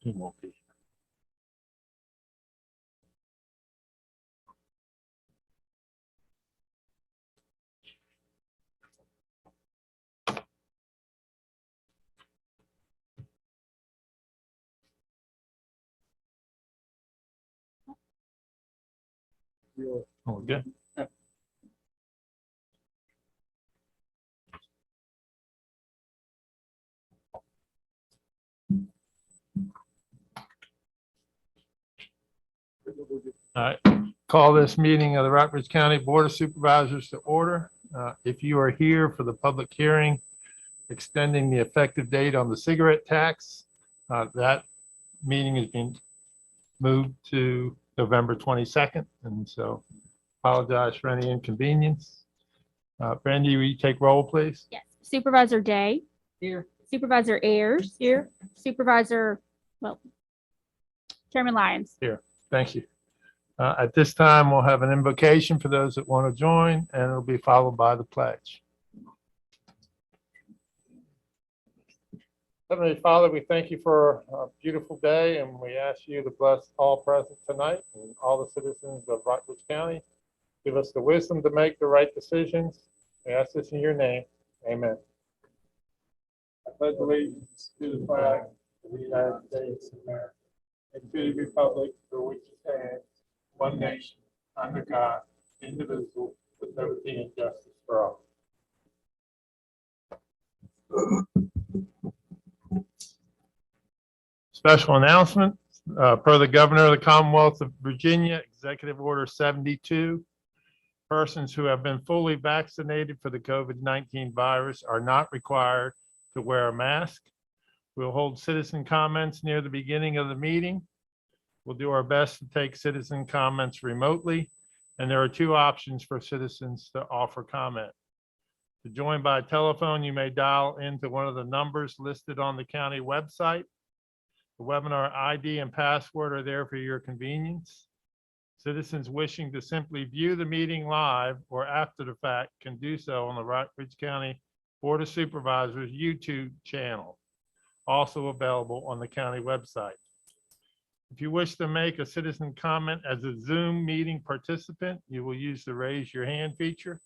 He won't be. Oh, good. All right, call this meeting of the Rockbridge County Board of Supervisors to order. If you are here for the public hearing extending the effective date on the cigarette tax, that meeting has been moved to November 22nd, and so apologize for any inconvenience. Brandy, will you take roll, please? Yes. Supervisor Day. Here. Supervisor Ayers. Here. Supervisor, Chairman Lyons. Thank you. At this time, we'll have an invocation for those that want to join, and it'll be followed by the pledge. Heavenly Father, we thank you for a beautiful day, and we ask you to bless all present tonight and all the citizens of Rockbridge County. Give us the wisdom to make the right decisions. We ask this in your name. Amen. I pledge allegiance to the flag of the United States of America and to the republic for which it stands, one nation, under God, indivisible, with liberty and justice for all. Special announcement, per the Governor of the Commonwealth of Virginia, Executive Order 72, persons who have been fully vaccinated for the COVID-19 virus are not required to wear a mask. We'll hold citizen comments near the beginning of the meeting. We'll do our best to take citizen comments remotely, and there are two options for citizens to offer comment. To join by telephone, you may dial into one of the numbers listed on the county website. The webinar ID and password are there for your convenience. Citizens wishing to simply view the meeting live or after the fact can do so on the Rockbridge County Board of Supervisors YouTube channel, also available on the county website. If you wish to make a citizen comment as a Zoom meeting participant, you will use the raise your hand feature.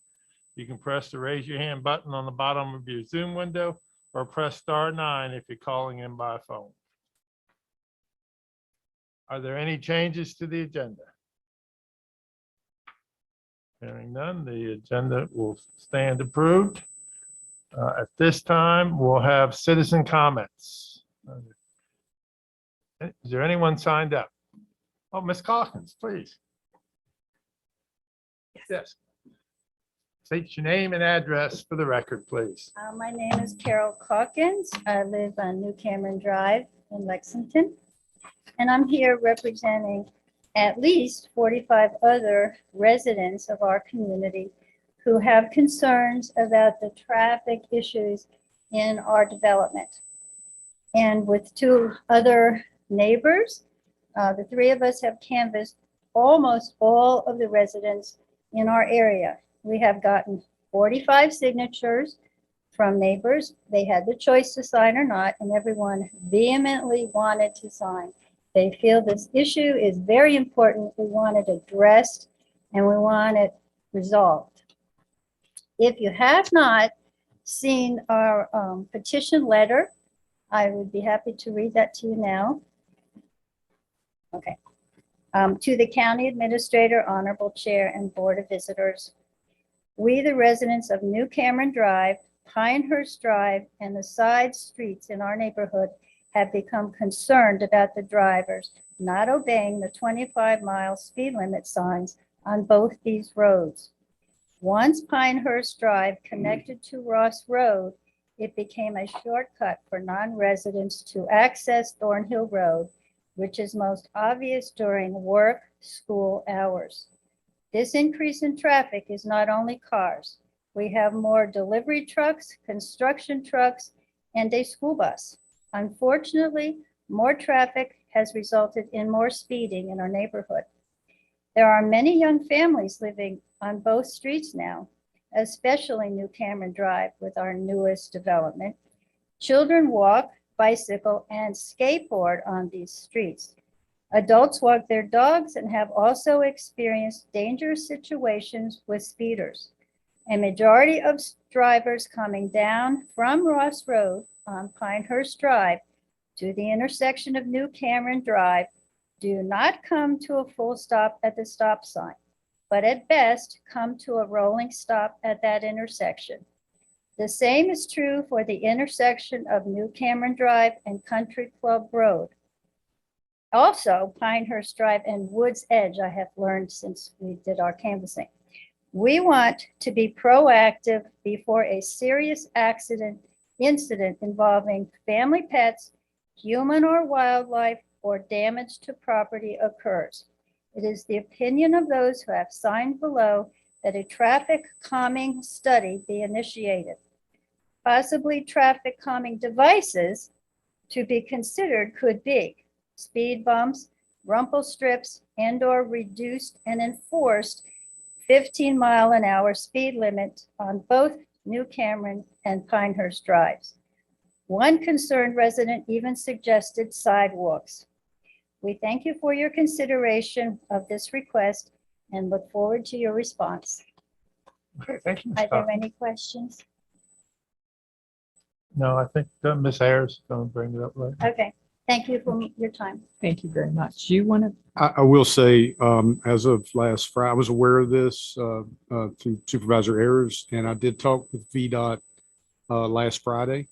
You can press the raise your hand button on the bottom of your Zoom window or press *9 if you're calling in by phone. Are there any changes to the agenda? Hearing none, the agenda will stand approved. At this time, we'll have citizen comments. Is there anyone signed up? Oh, Ms. Calkins, please. Yes. State your name and address for the record, please. My name is Carol Calkins. I live on New Cameron Drive in Lexington. And I'm here representing at least 45 other residents of our community who have concerns about the traffic issues in our development. And with two other neighbors, the three of us have canvassed almost all of the residents in our area. We have gotten 45 signatures from neighbors. They had the choice to sign or not, and everyone vehemently wanted to sign. They feel this issue is very important. We want it addressed and we want it resolved. If you have not seen our petition letter, I would be happy to read that to you now. Okay. To the County Administrator, Honorable Chair, and Board of Visitors, we, the residents of New Cameron Drive, Pinehurst Drive, and the side streets in our neighborhood have become concerned about the drivers not obeying the 25-mile speed limit signs on both these roads. Once Pinehurst Drive connected to Ross Road, it became a shortcut for non-residents to access Thornhill Road, which is most obvious during work, school hours. This increase in traffic is not only cars. We have more delivery trucks, construction trucks, and a school bus. Unfortunately, more traffic has resulted in more speeding in our neighborhood. There are many young families living on both streets now, especially New Cameron Drive with our newest development. Children walk bicycle, and skateboard on these streets. Adults walk their dogs and have also experienced dangerous situations with speeders. A majority of drivers coming down from Ross Road on Pinehurst Drive to the intersection of New Cameron Drive do not come to a full stop at the stop sign, but at best come to a rolling stop at that intersection. The same is true for the intersection of New Cameron Drive and Country Club Road. Also, Pinehurst Drive and Woods Edge, I have learned since we did our canvassing. We want to be proactive before a serious incident involving family pets, human or wildlife, or damage to property occurs. It is the opinion of those who have signed below that a traffic calming study be initiated. Possibly traffic calming devices to be considered could be speed bumps, rumble strips, and/or reduced and enforced 15-mile-an-hour speed limit on both New Cameron and Pinehurst Drives. One concerned resident even suggested sidewalks. We thank you for your consideration of this request and look forward to your response. Okay, thank you, Ms. Are there Cochran. any questions? No, I think Ms. Ayers is going to bring it up later. Okay, thank you for your time. Thank you very much. You want to, I will say, as of last Friday, I was aware of this through Supervisor Ayers, and I did talk with VDOT last Friday.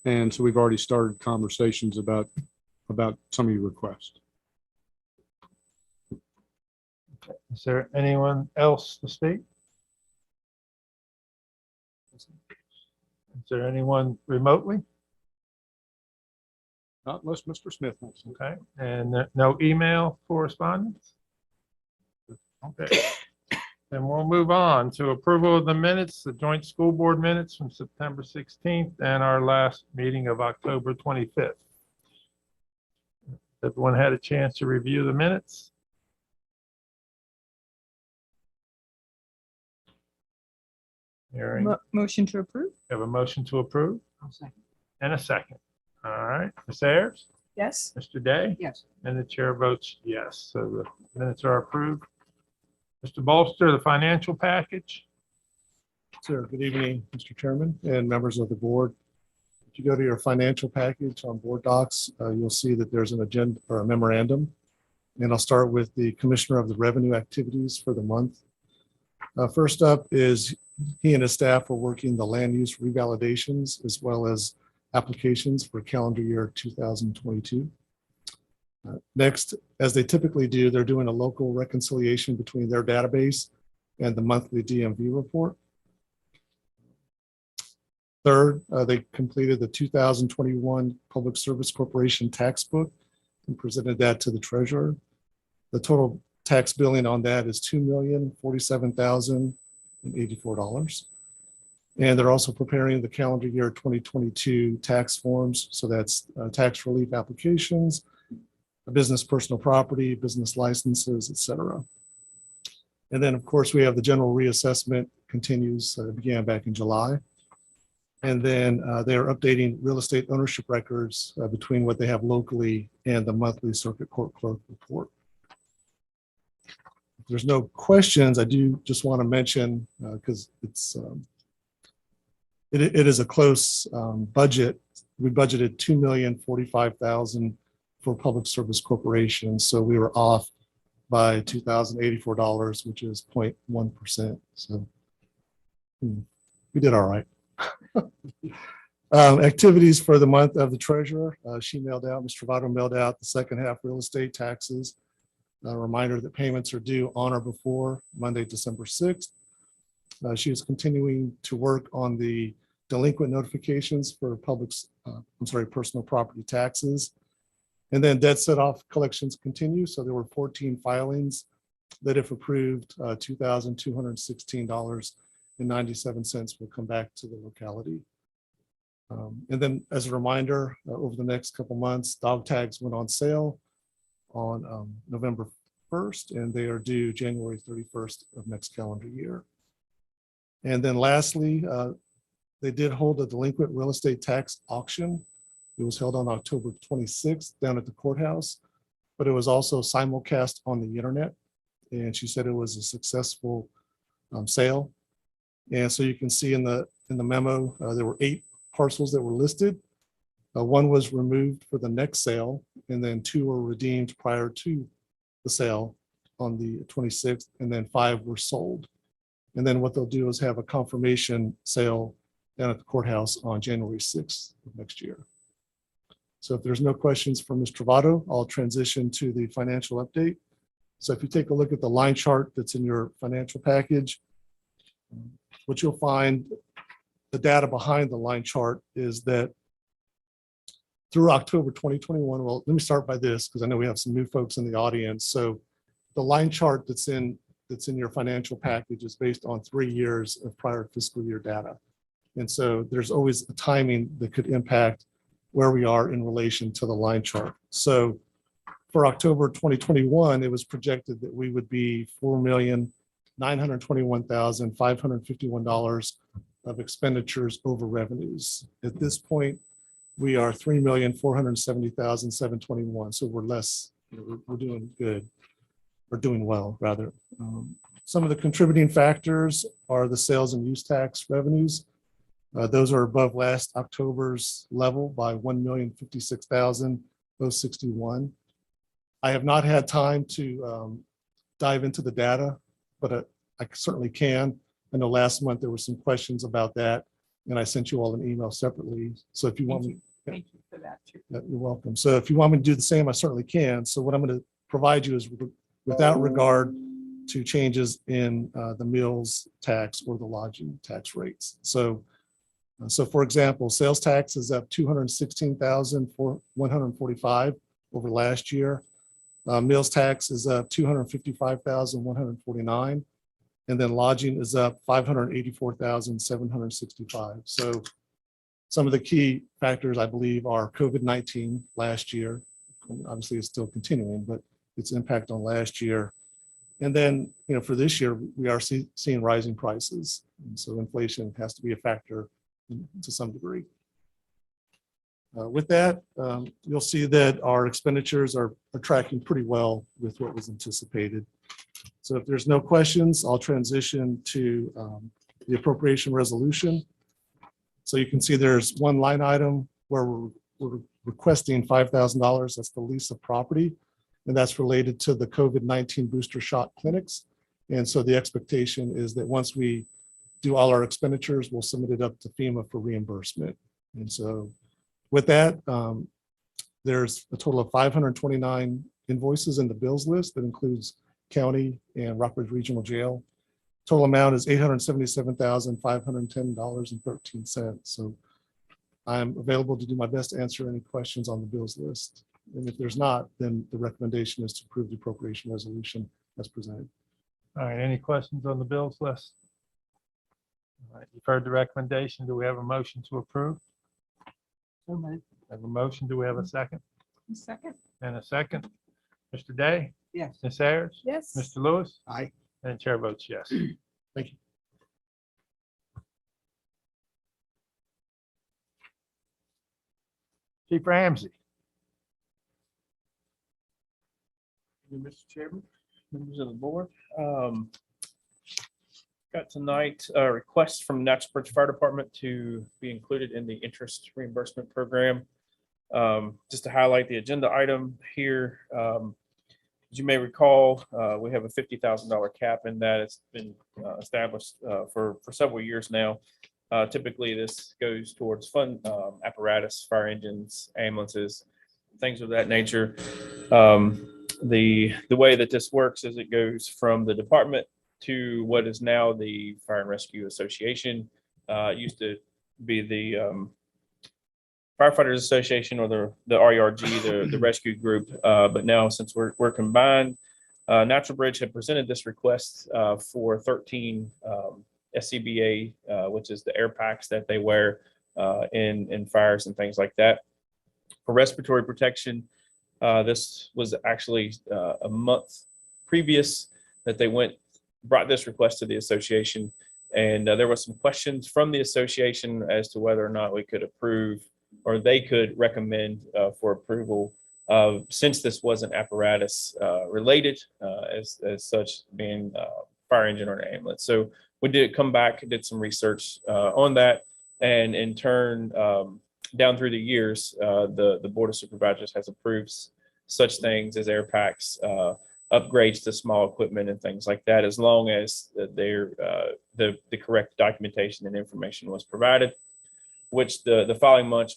And so we've already started conversations about some of your requests. Is there anyone else to speak? Is there anyone remotely? Not unless Mr. Smith wants to. Okay, and no email correspondence? Okay, then we'll move on to approval of the minutes, the joint school board minutes from September 16th and our last meeting of October 25th. Everyone had a chance to review the minutes? Hearing, we motion to approve? have a motion to approve and a second. All right, Ms. Ayers, Yes. Mr. Day, Yes. and the chair votes yes. So the minutes are approved. Mr. Bolster, the financial package. Sir, good evening, Mr. Chairman and members of the board. If you go to your financial package on board docs, you'll see that there's an agenda or a memorandum. And I'll start with the Commissioner of the Revenue Activities for the month. First up is he and his staff are working the land use revalidations as well as applications for calendar year 2022. Next, as they typically do, they're doing a local reconciliation between their database and the monthly DMV report. Third, they completed the 2021 Public Service Corporation tax book and presented that to the treasurer. The total tax billing on that is $2,047,084. And they're also preparing the calendar year 2022 tax forms. So that's tax relief applications, business personal property, business licenses, et cetera. And then, of course, we have the general reassessment continues, began back in July. And then they're updating real estate ownership records between what they have locally and the monthly circuit court clerk report. If there's no questions, I do just want to mention, because it is a close budget. We budgeted $2,045,000 for Public Service Corporation. So we were off by $2,084, which is 0.1%. So we did all right. Activities for the month of the treasurer. She mailed out, Ms. Travato mailed out the second half real estate taxes. A reminder that payments are due on or before Monday, December 6th. She is continuing to work on the delinquent notifications for personal property taxes. And then debt set off collections continue. So there were 14 filings that, if approved, $2,216.97 will come back to the locality. And then, as a reminder, over the next couple months, dog tags went on sale on November 1st, and they are due January 31st of next calendar year. And then lastly, they did hold a delinquent real estate tax auction It was held on October 26th down at the courthouse, but it was also simulcast on the internet. And she said it was a successful sale. And so you can see in the memo, there were 8 parcels that were listed. 1 was removed for the next sale, and then 2 were redeemed prior to the sale on the 26th, and then 5 were sold. And then what they'll do is have a confirmation sale down at the courthouse on January 6th of next year. So if there's no questions for Ms. Travato, I'll transition to the financial update. So if you take a look at the line chart that's in your financial package, what you'll find, the data behind the line chart is that through October 2021, well, let me start by this because I know we have some new folks in the audience. So the line chart that's in your financial package is based on 3 years of prior fiscal year data. And so there's always a timing that could impact where we are in relation to the line chart. So for October 2021, it was projected that we would be $4,921,551 of expenditures over revenues. At this point, we are $3,470,721. So we're less, we're doing good, or doing well rather. Some of the contributing factors are the sales and use tax revenues. Those are above last October's level by $1,056,061. I have not had time to dive into the data, but I certainly can. I know last month there were some questions about that, and I sent you all an email separately. So if you want me, Thank you for that too. you're welcome. So if you want me to do the same, I certainly can. So what I'm going to provide you is without regard to changes in the meals tax or the lodging tax rates. So for example, sales tax is up $216,145 over last year. Meals tax is up $255,149. And then lodging is up $584,765. So some of the key factors, I believe, are COVID-19 last year. Obviously, it's still continuing, but its impact on last year. And then, for this year, we are seeing rising prices. And so inflation has to be a factor to some degree. With that, you'll see that our expenditures are tracking pretty well with what was anticipated. So if there's no questions, I'll transition to the appropriation resolution. So you can see there's one line item where we're requesting $5,000. That's the lease of property. And that's related to the COVID-19 booster shot clinics. And so the expectation is that once we do all our expenditures, we'll submit it up to FEMA for reimbursement. And so with that, there's a total of 529 invoices in the bills list that includes county and Rockbridge Regional Jail. Total amount is $877,510.13. So I'm available to do my best to answer any questions on the bills list. And if there's not, then the recommendation is to approve the appropriation resolution as presented. All right, any questions on the bills list? All right, you've heard the recommendation. Do we have a motion to approve? So moved. Have a motion. Do we have a second? Second. And a second? Mr. Day? Yes. Ms. Ayers? Yes. Mr. Lewis? Aye. And chair votes yes. Thank you. Chief Ramsey? Thank you, Mr. Chairman, members of the board. Got tonight a request from Rockbridge Fire Department to be included in the interest reimbursement program. Just to highlight the agenda item here, as you may recall, we have a $50,000 cap in that. It's been established for several years now. Typically, this goes towards fund apparatus, fire engines, ambulances, things of that nature. The way that this works is it goes from the department to what is now the Fire and Rescue Association. It used to be the Firefighters Association or the RERG, the rescue group. But now since we're combined, Natural Bridge had presented this request for 13 SCBA, which is the air packs that they wear in fires and things like that. For respiratory protection, this was actually a month previous that they brought this request to the association. And there were some questions from the association as to whether or not we could approve or they could recommend for approval since this wasn't apparatus related as such being fire engine or ambulance. So we did come back, did some research on that, and in turn, down through the years, the Board of Supervisors has approved such things as air packs, upgrades to small equipment and things like that, as long as the correct documentation and information was provided, which the following month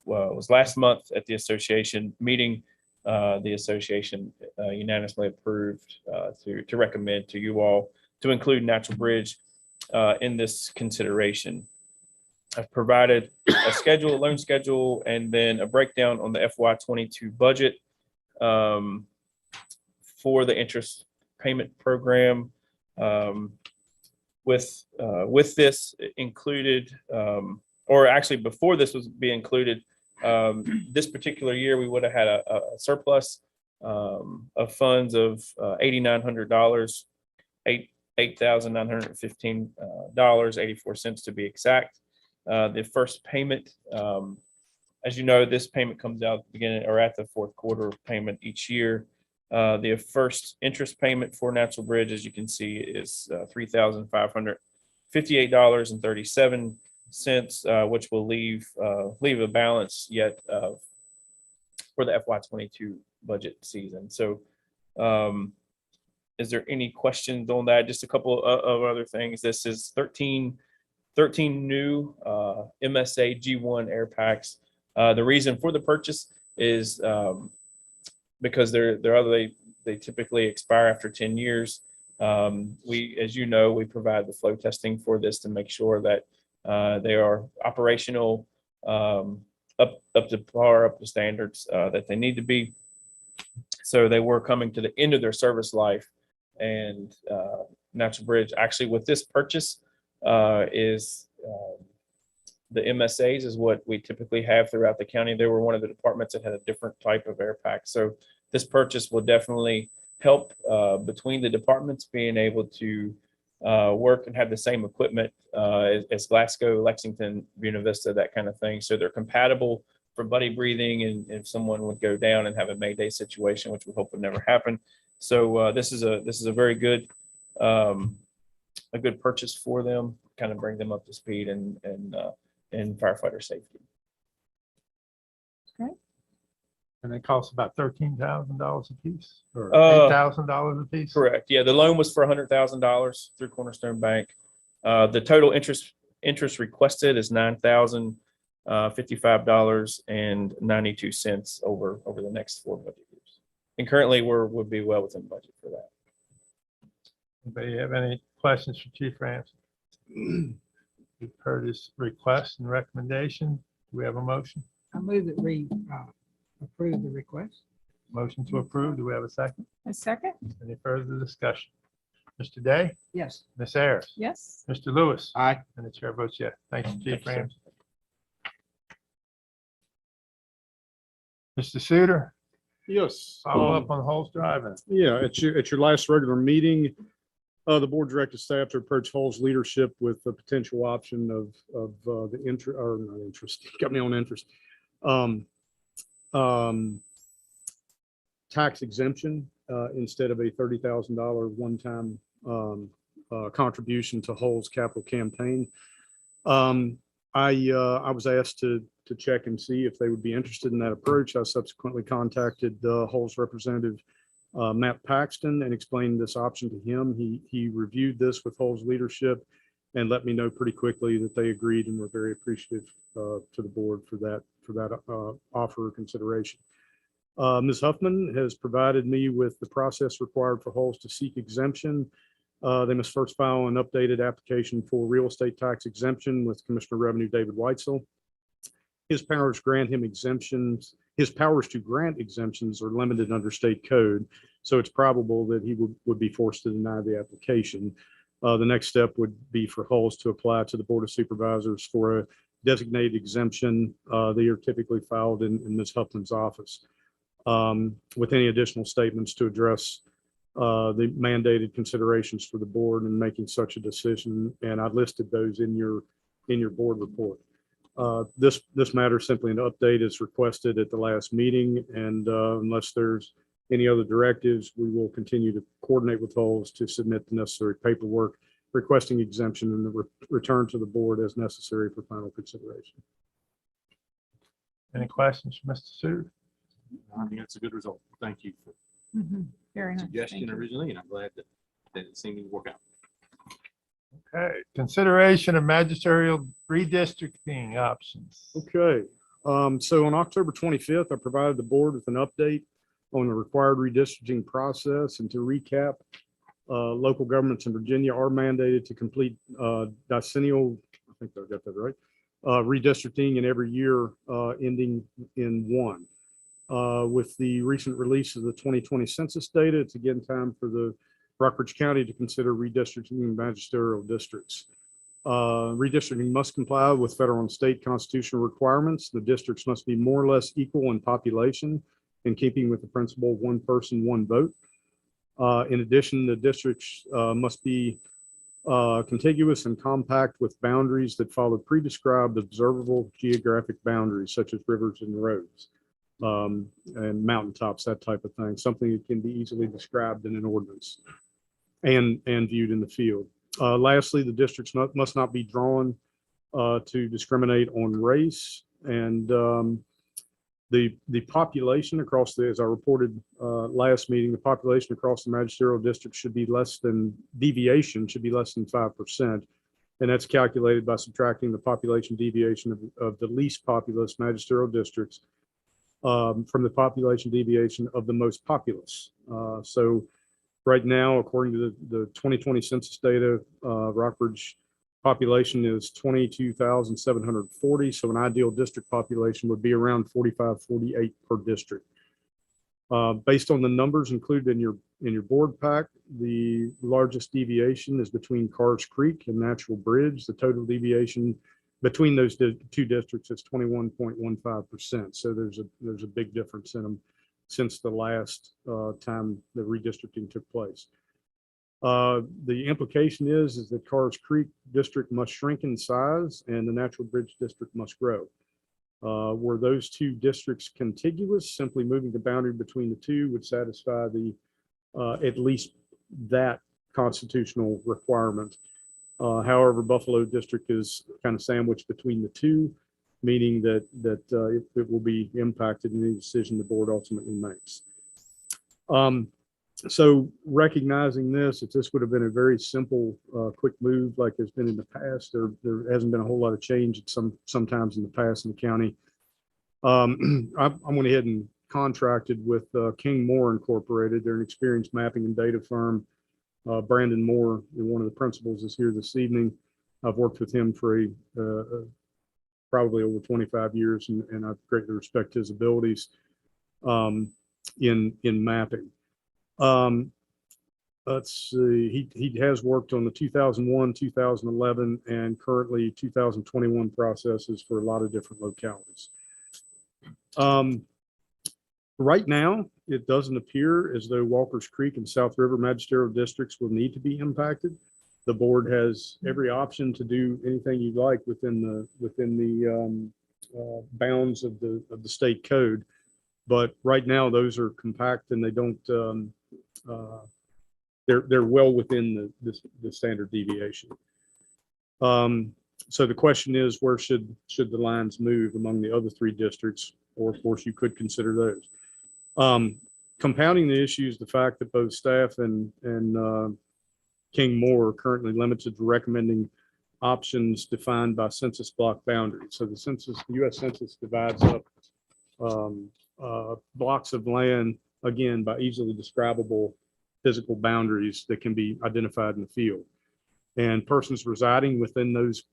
was last month at the association meeting. The association unanimously approved to recommend to you all to include Natural Bridge in this consideration. I've provided a schedule, a loan schedule, and then a breakdown on the FY22 budget for the interest payment program. With this included, or actually before this was be included, this particular year we would have had a surplus of funds of $8,900, $8,915.84 to be exact. The first payment, as you know, this payment comes out at the beginning or at the fourth quarter payment each year. The first interest payment for Natural Bridge, as you can see, is $3,558.37, which will leave a balance yet for the FY22 budget season. So, is there any questions on that? Just a couple of other things. This is 13 new MSA G1 air packs. The reason for the purchase is because they typically expire after 10 years. As you know, we provide the flow testing for this to make sure that they are operational, up to par, up to standards that they need to be. So they were coming to the end of their service life, and Natural Bridge actually with this purchase is the MSAs is what we typically have throughout the county. They were one of the departments that had a different type of air pack. So this purchase will definitely help between the departments being able to work and have the same equipment as Glasgow, Lexington, Buena Vista, that kind of thing. So they're compatible for buddy breathing, and if someone would go down and have a Mayday situation, which we hope would never happen. So this is a very good purchase for them, kind of bring them up to speed and firefighter safety. And it costs about $13,000 a piece or $8,000 a piece. Correct. Yeah, the loan was for $100,000 through Cornerstone Bank. The total interest requested is $9,055.92 over the next 4 budget years. And currently would be well within budget for that. Anybody have any questions for Chief Ramsey? You've heard his request and recommendation. Do we have a motion? I move that we approve the request. Motion to approve. Do we have a second? A second? Any further discussion? Mr. Day, Yes. Ms. Ayers, Yes. Mr. Lewis. Aye. And the chair votes yes. Thank you, Chief Thank you, sir. Ramsey. Mr. Suter, Yes. follow up on Holmes Drive. Yeah, at your last regular meeting, the board directed staff to approach Hull's leadership with the potential option of the interest, or not interest, got me on interest. Tax exemption instead of a $30,000 one-time contribution to Hull's capital campaign. I was asked to check and see if they would be interested in that approach. I subsequently contacted Hull's representative, Matt Paxton, and explained this option to him. He reviewed this with Hull's leadership and let me know pretty quickly that they agreed and were very appreciative to the board for that offer or consideration. Ms. Huffman has provided me with the process required for Hull's to seek exemption. They must first file an updated application for real estate tax exemption with Commissioner of Revenue David Weitzel. His powers grant him exemptions. His powers to grant exemptions are limited under state code, so it's probable that he would be forced to deny the application. The next step would be for Hull's to apply to the Board of Supervisors for a designated exemption. They are typically filed in Ms. Huffman's office with any additional statements to address the mandated considerations for the board in making such a decision. And I listed those in your board report. This matter is simply an update as requested at the last meeting, and unless there's any other directives, we will continue to coordinate with Halls to submit the necessary paperwork, requesting exemption and the return to the board as necessary for final consideration. Any questions, for Mr. Seward? I think that's a good result. Thank you for Very the nice. suggestion originally, and I'm glad that it seemed to work out. Okay, consideration of magisterial redistricting options. Okay, so on October 25th, I provided the board with an update on the required redistricting process. And to recap, local governments in Virginia are mandated to complete decennial, I think I got that right, redistricting in every year ending in 1. With the recent release of the 2020 census data, it's again time for the Rockbridge County to consider redistricting in magisterial districts. Redistricting must comply with federal and state constitutional requirements. The districts must be more or less equal in population, in keeping with the principle of one person, one vote. In addition, the districts must be contiguous and compact with boundaries that follow pre-described observable geographic boundaries such as rivers and roads and mountaintops, that type of thing, something that can be easily described in an ordinance and viewed in the field. Lastly, the districts must not be drawn to discriminate on race, and the population across as I reported last meeting, the population across the magisterial district should be less than 5%. And that's calculated by subtracting the population deviation of the least populous magisterial districts from the population deviation of the most populous. So right now, according to the 2020 census data, Rockbridge population is 22,740. So an ideal district population would be around 45, 48 per district. Based on the numbers included in your board pack, the largest deviation is between Carrs Creek and Natural Bridge. The total deviation between those two districts is 21.15%. So there's a big difference in them since the last time the redistricting took place. The implication is that Carrs Creek district must shrink in size and the Natural Bridge district must grow. Were those two districts contiguous, simply moving the boundary between the two would satisfy the at least that constitutional requirement. However, Buffalo district is kind of sandwiched between the two, meaning that it will be impacted in any decision the board ultimately makes. So recognizing this, if this would have been a very simple, quick move like there's been in the past, there hasn't been a whole lot of change sometimes in the past in the county. I went ahead and contracted with King Moore Incorporated. They're an experienced mapping and data firm. Brandon Moore, one of the principals, is here this evening. I've worked with him for probably over 25 years, and I greatly respect his abilities in mapping. Let's see, he has worked on the 2001, 2011, and currently 2021 processes for a lot of different localities. Right now, it doesn't appear as though Walker's Creek and South River magisterial districts will need to be impacted. The board has every option to do anything you'd like within the bounds of the state code. But right now, those are compact and they don't. They're well within the standard deviation. So the question is, where should the lines move among the other three districts? Or of course, you could consider those. Compounding the issue is the fact that both staff and King Moore are currently limited to recommending options defined by census block boundaries. So the U.S. Census divides up blocks of land, again, by easily describable physical boundaries that can be identified in the field. And persons residing within those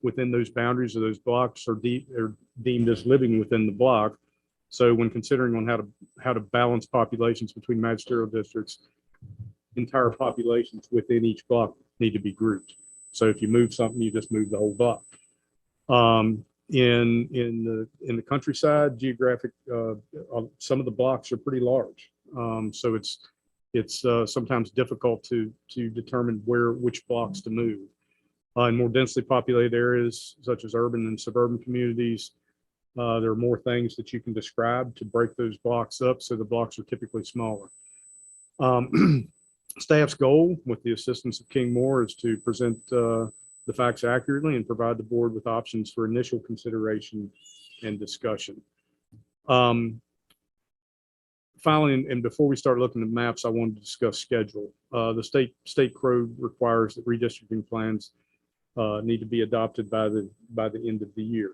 boundaries of those blocks are deemed as living within the block. So when considering on how to balance populations between magisterial districts, entire populations within each block need to be grouped. So if you move something, you just move the whole block. In the countryside, geographic, some of the blocks are pretty large. So it's sometimes difficult to determine which blocks to move. In more densely populated areas such as urban and suburban communities, there are more things that you can describe to break those blocks up, so the blocks are typically smaller. Staff's goal, with the assistance of King Moore, is to present the facts accurately and provide the board with options for initial consideration and discussion. Finally, and before we start looking at maps, I wanted to discuss schedule. The state code requires that redistricting plans need to be adopted by the end of the year.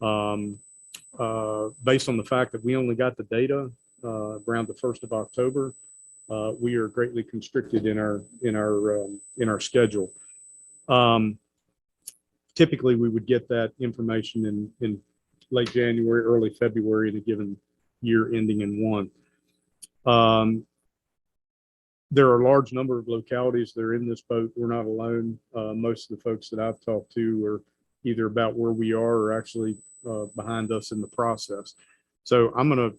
Based on the fact that we only got the data around the 1st of October, we are greatly constricted in our schedule. Typically, we would get that information in late January, early February in a given year ending in 1. There are a large number of localities that are in this boat. We're not alone. Most of the folks that I've talked to are either about where we are or actually behind us in the process. So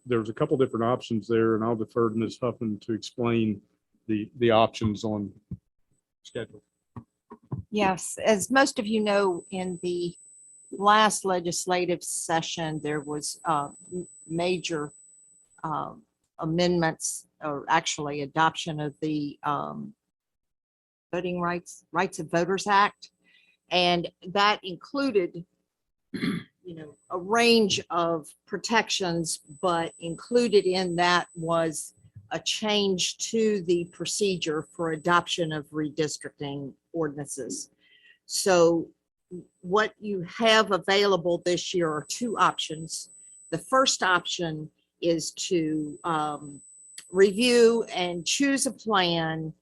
there's a couple different options there, and I'll defer to Ms. Huffman to explain the options on schedule. Yes, as most of you know, in the last legislative session, there was major amendments, or actually adoption of the Voting Rights of Voters Act. And that included, a range of protections, but included in that was a change to the procedure for adoption of redistricting ordinances. So what you have available this year are two options. The first option is to review and choose a plan,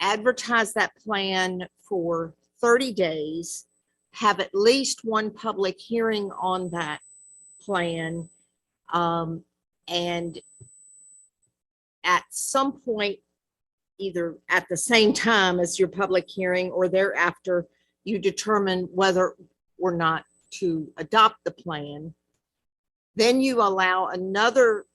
advertise that plan for 30 days, have at least one public hearing on that plan, and at some point, either at the same time as your public hearing or thereafter, you determine whether or not to adopt the plan. Then you allow another,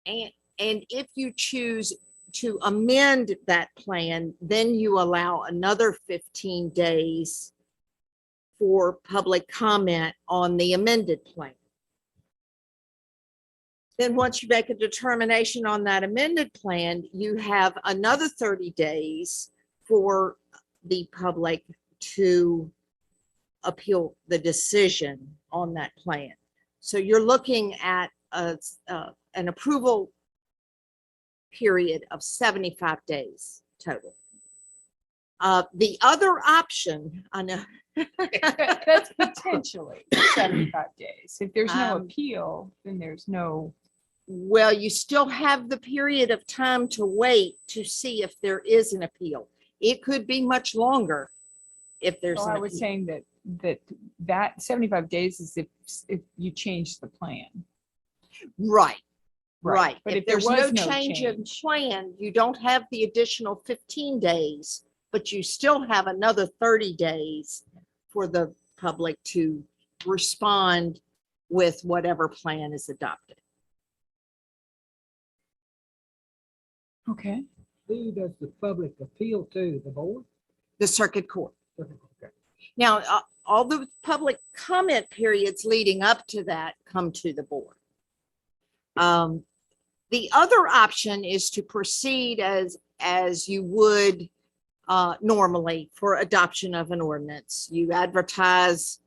and if you choose to amend that plan, then you allow another 15 days for public comment on the amended plan. Then once you make a determination on that amended plan, you have another 30 days for the public to appeal the decision on that plan. So you're looking at an approval period of 75 days total. The other option, I know. That's potentially 75 days. If there's no Um, appeal, then there's no. Well, you still have the period of time to wait to see if there is an appeal. It could be much longer if there's So an I was appeal. saying that 75 days is if you change the plan. Right. Right. But If there there's no was no change in change. plan, you don't have the additional 15 days, but you still have another 30 days for the public to respond with whatever plan is adopted. Okay. Who does the public appeal to? The board? The circuit court. Okay. Now, all the public comment periods leading up to that come to the board. The other option is to proceed as you would normally for adoption of an ordinance. You advertise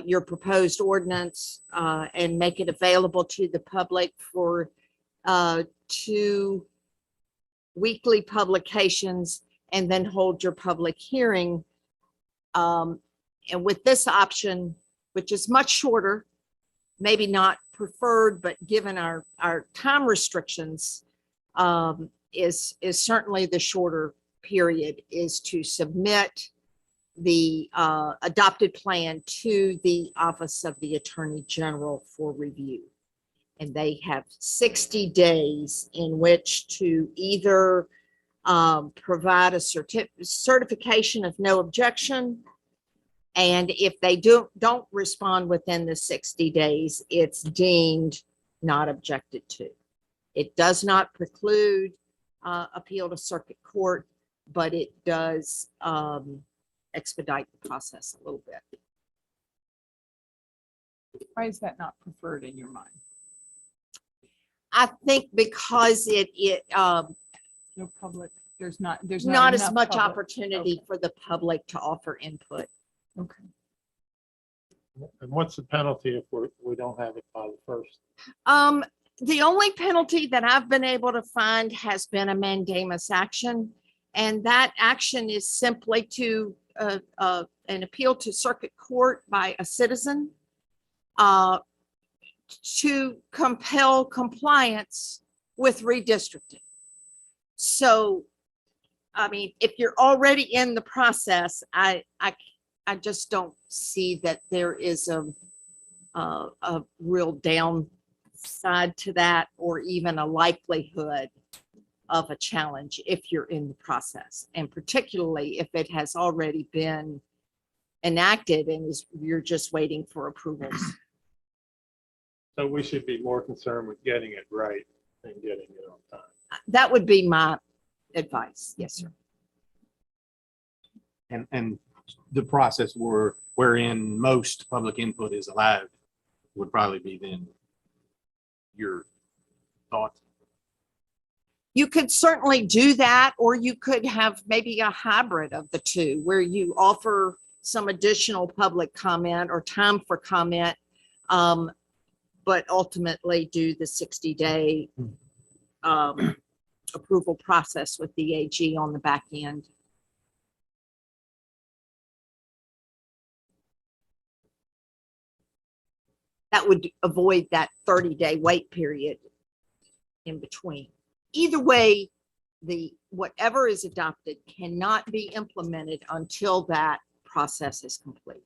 your proposed ordinance and make it available to the public for 2 weekly publications, and then hold your public hearing. And with this option, which is much shorter, maybe not preferred, but given our time restrictions, is certainly the shorter period, is to submit the adopted plan to the Office of the Attorney General for review. And they have 60 days in which to either provide a certification of no objection. And if they don't respond within the 60 days, it's deemed not objected to. It does not preclude appeal to circuit court, but it does expedite the process a little bit. Why is that not preferred in your mind? I think because No public, there's not not as enough much public. opportunity for the public to offer input. Okay. And what's the penalty if we don't have it by the first? The only penalty that I've been able to find has been a mandamus action. And that action is simply to an appeal to circuit court by a citizen to compel compliance with redistricting. So, I mean, if you're already in the process, I just don't see that there is a real downside to that, or even a likelihood of a challenge if you're in the process, and particularly if it has already been enacted and you're just waiting for approvals. So we should be more concerned with getting it right than getting it on time. That would be my advice. Yes, sir. And the process wherein most public input is allowed would probably be then your thought. You could certainly do that, or you could have maybe a hybrid of the two where you offer some additional public comment or time for comment, but ultimately do the 60-day approval process with the AG on the back end. That would avoid that 30-day wait period in between. Either way, whatever is adopted cannot be implemented until that process is complete.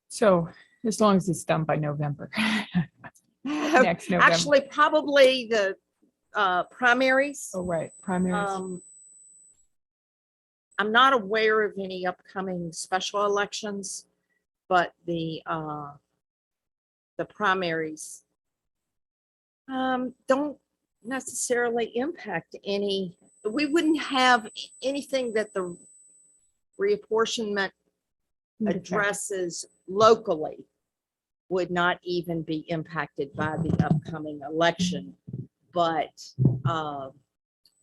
So as long as it's done by November. Next November. Actually, probably the primaries. Oh, right, primaries. I'm not aware of any upcoming special elections, but the primaries don't necessarily impact any. We wouldn't have anything that the reapportionment addresses locally would not even be impacted by the upcoming election. But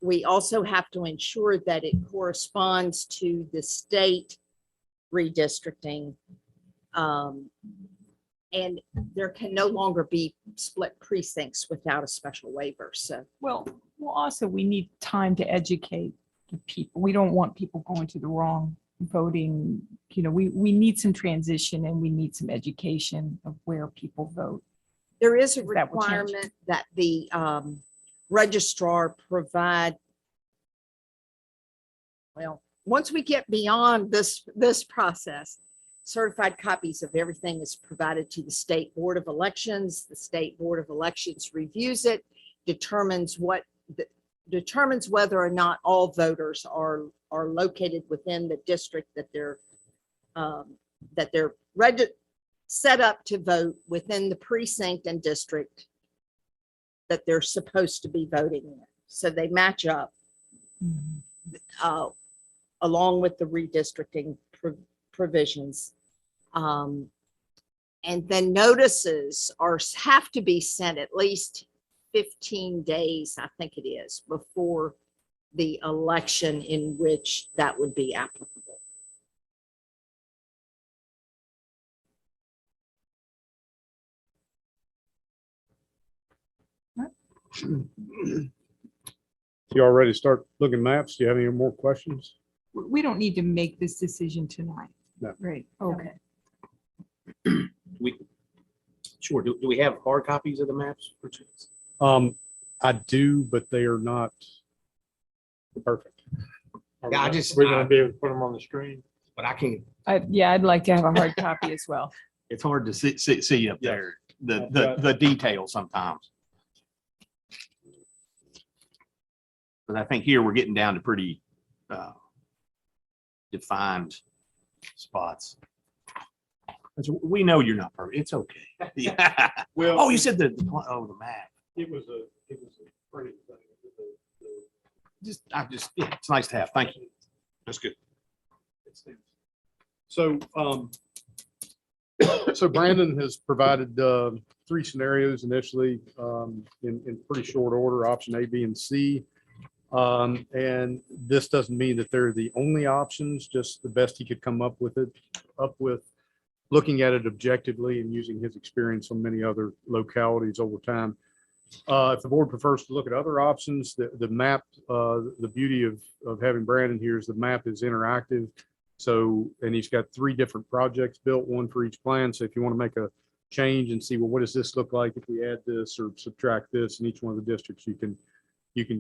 we also have to ensure that it corresponds to the state redistricting. And there can no longer be split precincts without a special waiver. So, Well, also we need time to educate the people. We don't want people going to the wrong voting. You know, we need some transition and we need some education of where people vote. there is a That will change. requirement that the registrar provide. Well, once we get beyond this process, certified copies of everything is provided to the State Board of Elections. The State Board of Elections reviews it, determines whether or not all voters are located within the district that they're set up to vote within the precinct and district that they're supposed to be voting in. So they match up along with the redistricting provisions. And then notices have to be sent at least 15 days, I think it is, before the election in which that would be applicable. You already start looking maps? Do you have any more questions? We don't need to make this decision tonight. No. Right, okay. Sure. Do we have hard copies of the maps? I do, but they are not perfect. Yeah, I just- We're gonna be able to put them on the screen. But I can't, Yeah, I'd like to have a hard copy as well. it's hard to see up there, the detail sometimes. But I think here we're getting down to pretty defined spots. We know you're not perfect. It's okay. Yeah. Well, Oh, you said the map. it was a Yeah, it's nice to have. Thank you. That's good. So, so Brandon has provided three scenarios initially in pretty short order, option A, B, and C. And this doesn't mean that they're the only options, just the best he could come up with, looking at it objectively and using his experience on many other localities over time. If the board prefers to look at other options, the map, the beauty of having Brandon here is the map is interactive. So, and he's got three different projects built, one for each plan. So if you want to make a change and see, well, what does this look like if we add this or subtract this in each one of the districts, you can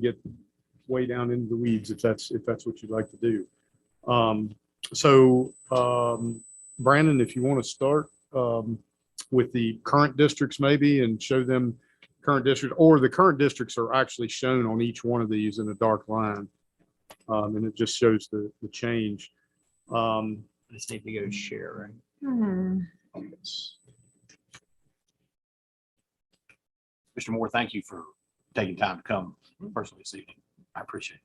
get way down into the weeds if that's what you'd like to do. Brandon, if you want to start with the current districts maybe and show them current district, or the current districts are actually shown on each one of these in a dark line. And it just shows the change. Just need to go share, right? Mr. Moore, thank you for taking time to come personally this evening. I appreciate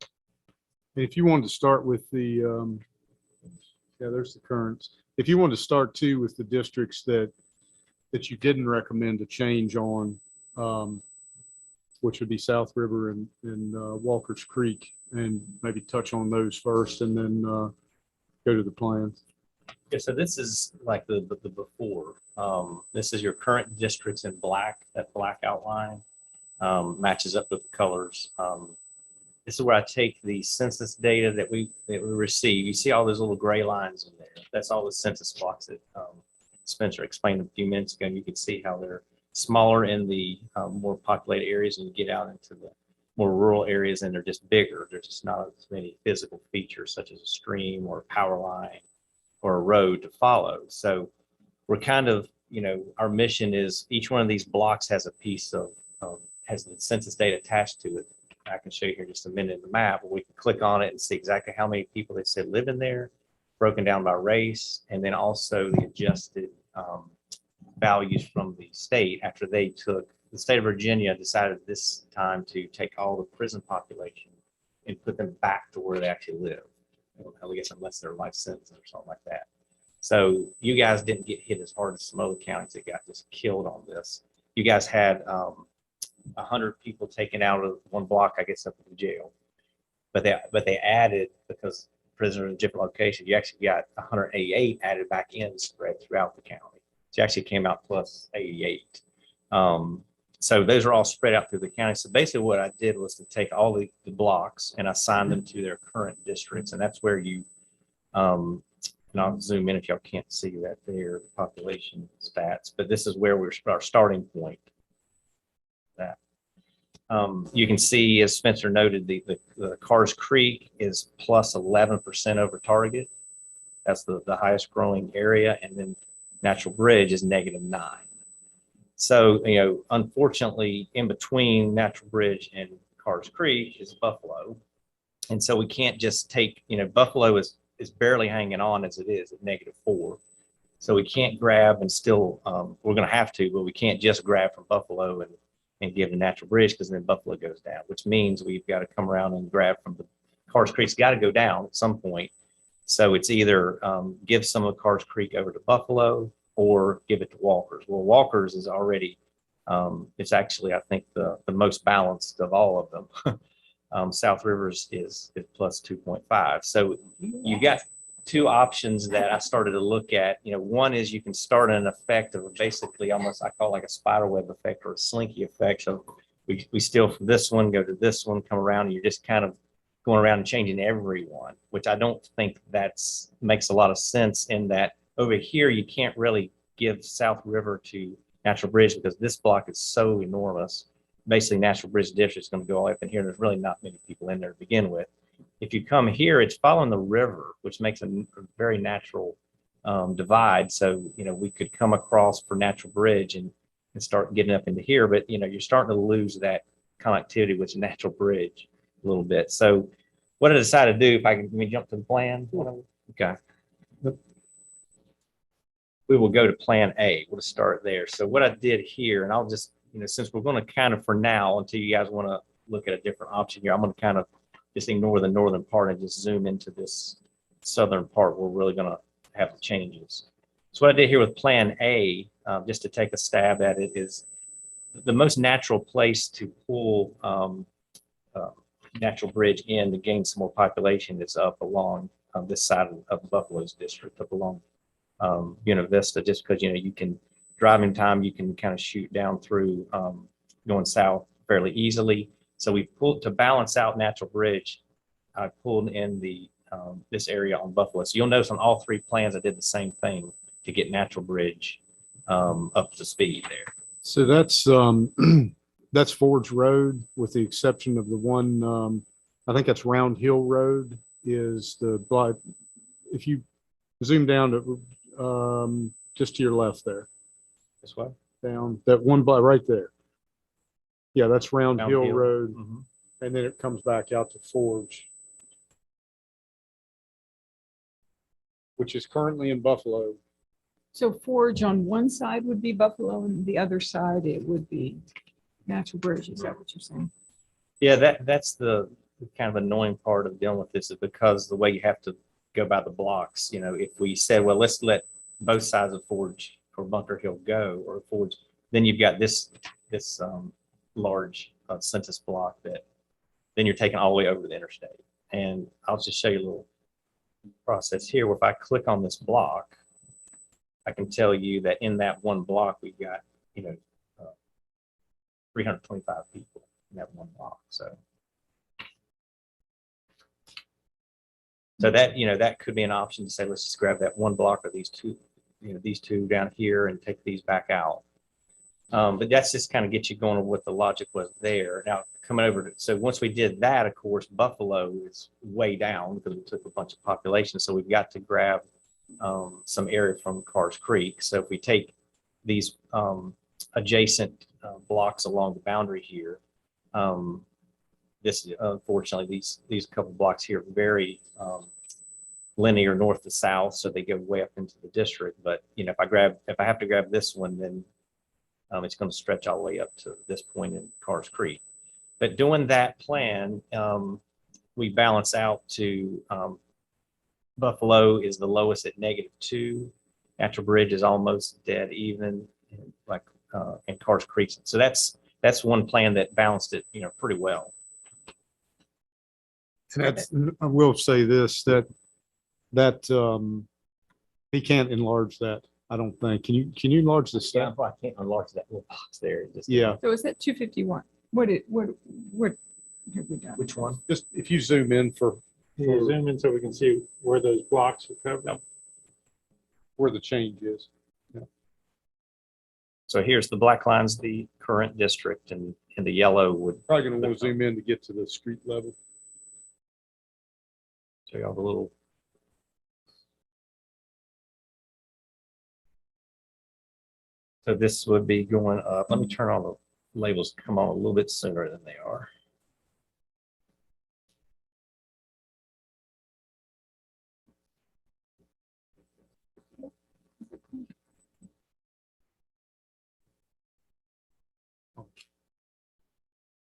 it. And if you wanted to start with the, there's the currents. If you wanted to start too with the districts that you didn't recommend a change on, which would be South River and Walker's Creek, and maybe touch on those first and then go to the plans. Yeah, so this is like the before. This is your current districts in black. That black outline matches up with the colors. This is where I take the census data that we receive. You see all those little gray lines in there. That's all the census blocks that Spencer explained a few minutes ago. And you can see how they're smaller in the more populated areas, and you get out into the more rural areas and they're just bigger. There's just not as many physical features such as a stream or a power line or a road to follow. So we're kind of, our mission is each one of these blocks has a piece of, has the census data attached to it. I can show you here in just a minute in the map, but we can click on it and see exactly how many people they said live in there, broken down by race, and then also the adjusted values from the state after they took, the state of Virginia decided this time to take all the prison population and put them back to where they actually live. I guess unless they're life sentences or something like that. So you guys didn't get hit as hard as some other counties that got just killed on this. You guys had 100 people taken out of one block, I guess, up in the jail. But they added, because prisoners in different locations, you actually got 188 added back in, spread throughout the county. So you actually came out plus 88. So those are all spread out through the county. So basically what I did was to take all the blocks and assign them to their current districts. And that's where you, and I'll zoom in if y'all can't see that there, population stats, but this is where we're our starting point. That you can see, as Spencer noted, the Cars Creek is plus 11% over target. That's the highest growing area. And then Natural Bridge is -9. So, unfortunately, in between Natural Bridge and Cars Creek is Buffalo. And so we can't just take, Buffalo is barely hanging on as it is at -4. So we can't grab and still, we're going to have to, but we can't just grab from Buffalo and give the Natural Bridge, because then Buffalo goes down, which means we've got to come around and grab from the Cars Creek's got to go down at some point. So it's either give some of Cars Creek over to Buffalo or give it to Walker's. Well, Walker's is already, it's actually, I think, the most balanced of all of them. South Rivers is plus 2.5. So you got two options that I started to look at. One is you can start an effect of basically almost, I call like a spider web effect or a slinky effect. So we steal from this one, go to this one, come around, and you're just kind of going around and changing everyone, which I don't think makes a lot of sense, in that over here, you can't really give South River to Natural Bridge because this block is so enormous. Basically, Natural Bridge District is going to go all up in here. There's really not many people in there to begin with. If you come here, it's following the river, which makes a very natural divide. So, we could come across for Natural Bridge and start getting up into here, but, you're starting to lose that connectivity with Natural Bridge a little bit. So what I decided to do, if I can, let me jump to the plan. Okay. We will go to plan A. We'll start there. So what I did here, and I'll just since we're going to kind of for now, until you guys want to look at a different option here, I'm going to kind of just ignore the northern part and just zoom into this southern part. We're really going to have the changes. So what I did here with Plan A, just to take a stab at it, is the most natural place to pull Natural Bridge in to gain some more population is up along this side of Buffalo's district, up along Buena Vista, just because, you can, driving time, you can kind of shoot down through going south fairly easily. So we pulled to balance out Natural Bridge. I pulled in this area on Buffalo. So you'll notice on all three plans, I did the same thing to get Natural Bridge up to speed there. So that's, that's Forge Road with the exception of the one, I think that's Round Hill Road is if you zoom down to, just to your left there, This way. down that one block right there. Yeah, that's Round Hill Hill. Road. Mhm. And then it comes back out to Forge, which is currently in Buffalo. So Forge on one side would be Buffalo and the other side it would be Natural Bridge. Is that what you're saying? Yeah, that's the kind of annoying part of dealing with this, is because the way you have to go by the blocks. If we said, well, let's let both sides of Forge or Bunker Hill go, or Forge, then you've got this large census block that then you're taking all the way over the interstate. And I'll just show you a little process here where if I click on this block, I can tell you that in that one block we've got 325 people in that one block. So that that could be an option to say, let's just grab that one block or these two down here and take these back out. But that's just kind of get you going with what the logic was there. Now coming over to, so once we did that, of course, Buffalo is way down because we took a bunch of population. So we've got to grab some area from Carrs Creek. So if we take these adjacent blocks along the boundary here, this unfortunately these couple blocks here are very linear north to south, so they go way up into the district. But if I have to grab this one, then it's going to stretch all the way up to this point in Carrs Creek. But doing that plan, we balance out to Buffalo is the lowest at -2. Natural Bridge is almost dead even, like in Carrs Creek. So that's one plan that balanced it, pretty well. And that's, I will say this, that he can't enlarge that. I don't think. Can you enlarge the Yeah, staff? I can't enlarge that little box there. Yeah, So is that 251? What have we done? Which one? just if you zoom in for Can you zoom in so we can see where those blocks are covered? where the change is. So here's the black line's the current district, and the yellow would Probably gonna want to zoom in to get to the street level. show you all the little. So this would be going up. Let me turn on the labels to come on a little bit sooner than they are.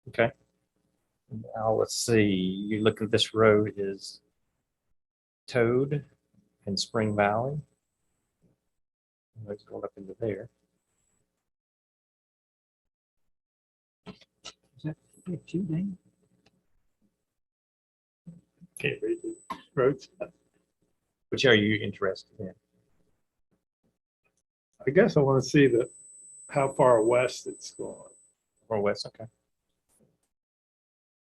Okay. Now let's see. You look at this road is Toad and Spring Valley. It's going up into there. Can't read the roads. Which are you interested in? I guess I want to see how far west it's going. Or west? Okay.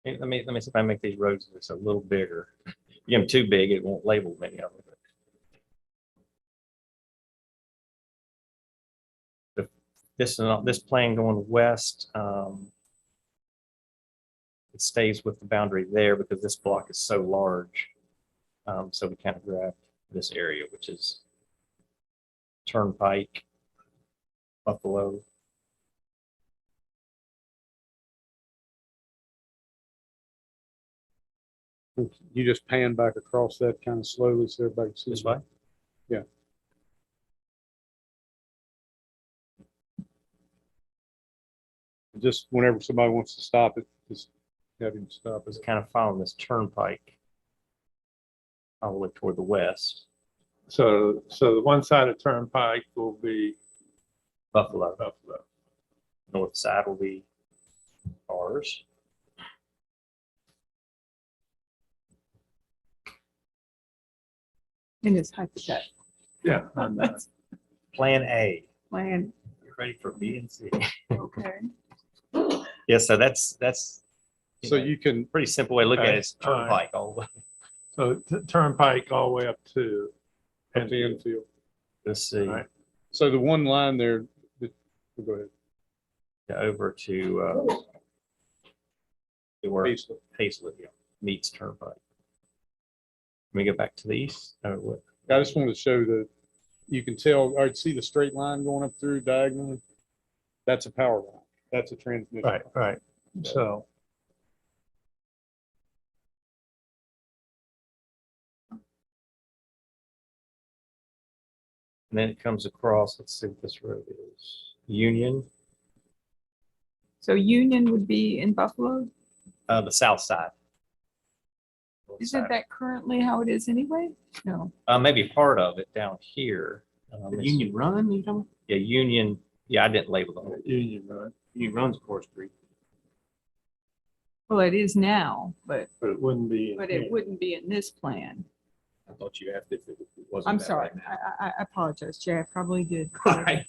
Hey, let me see if I make these roads just a little bigger. If you get them too big, it won't label many of them. This plan going west, it stays with the boundary there because this block is so large. So we kind of grab this area, which is Turnpike, Buffalo. You just pan back across that kind of slowly so everybody sees. This way? Yeah. Just whenever somebody wants to stop it, just have him stop It's it. kind of following this turnpike all the way toward the west, So the one side of Turnpike will be Buffalo. Buffalo. North side will be ours. And it's hypothetical. Yeah. on that. That's Plan A. plan, You're ready for B and C. okay. Yeah, so that's, So you can, pretty simple way to look at it. Okay, It's all right. turnpike all the way. So Turnpike all the way up to. at the infield. Let's see, Right. So the one line there, go ahead. over to where Paisley. Paisley meets turnpike. Let me go back to the east. Oh, what? I just wanted to show that you can tell, all right, see the straight line going up through diagonally? That's a power line. That's a transmission. Right, right. So. And then it comes across, let's see what this road is. Union, So Union would be in Buffalo? the south side. North Isn't side. that currently how it is anyway? No. Maybe part of it down here. The Union Run, you know? Yeah, Union. Yeah, I didn't label the whole. Union Road, Union Run's Core Street. Well, it is now, but but it wouldn't be. in it here. wouldn't be in this plan. I thought you asked if it wasn't. I'm that sorry. right now. I apologize, Jay. I probably did. All right.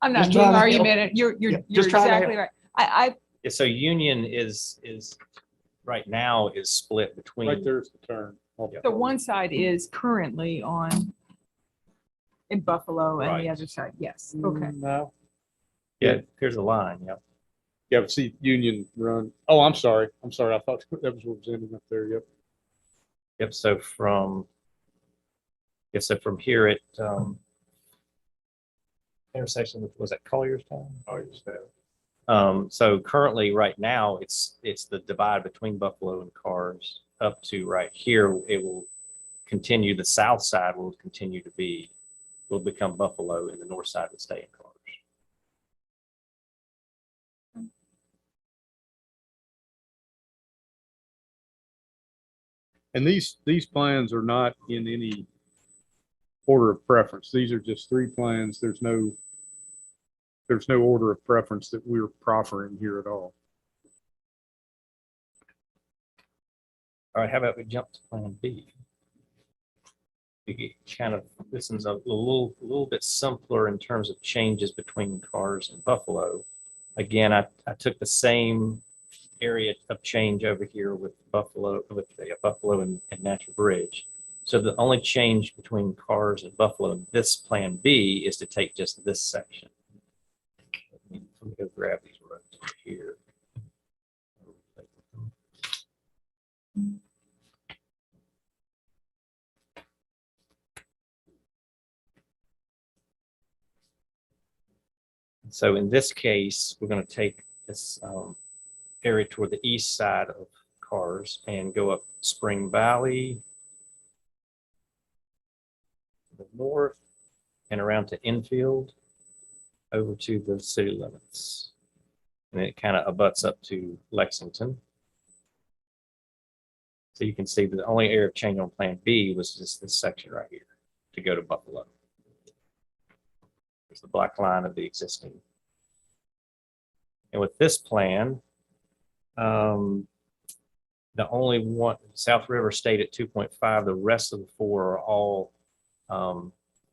I'm not Just being trying to help. argumentative. You're Yeah, you're just trying to exactly right. I Yeah, so Union is right now is split between. Right there's the turn. the one side is currently on in Buffalo and Right. the other side, yes. Okay. No. Yeah, here's a line. Yep. Yeah, but see Union Run. Oh, I'm sorry. I thought that was what was ending up there. Yep. Yep. So from here at intersection with, was that Collierstown? So currently, right now, it's the divide between Buffalo and Cars up to right here. It will continue. The south side will continue to will become Buffalo, and the north side will stay in Cars. And these plans are not in any order of preference. These are just three plans. There's no order of preference that we're proffering here at all. All right, how about we jump to Plan B? We get this one's a little bit simpler in terms of changes between Cars and Buffalo. Again, I took the same area of change over here with Buffalo and Natural Bridge. So the only change between Cars and Buffalo in this Plan B is to take just this section. Let me go grab these roads over here. So in this case, we're going to take this area toward the east side of Cars and go up Spring Valley, the north, and around to Enfield, over to the city limits. And it kind of abuts up to Lexington. So you can see the only area of change on Plan B was just this section right here to go to Buffalo. There's the black line of the existing. And with this plan, the only one, South River stayed at 2.5. The rest of the four are all,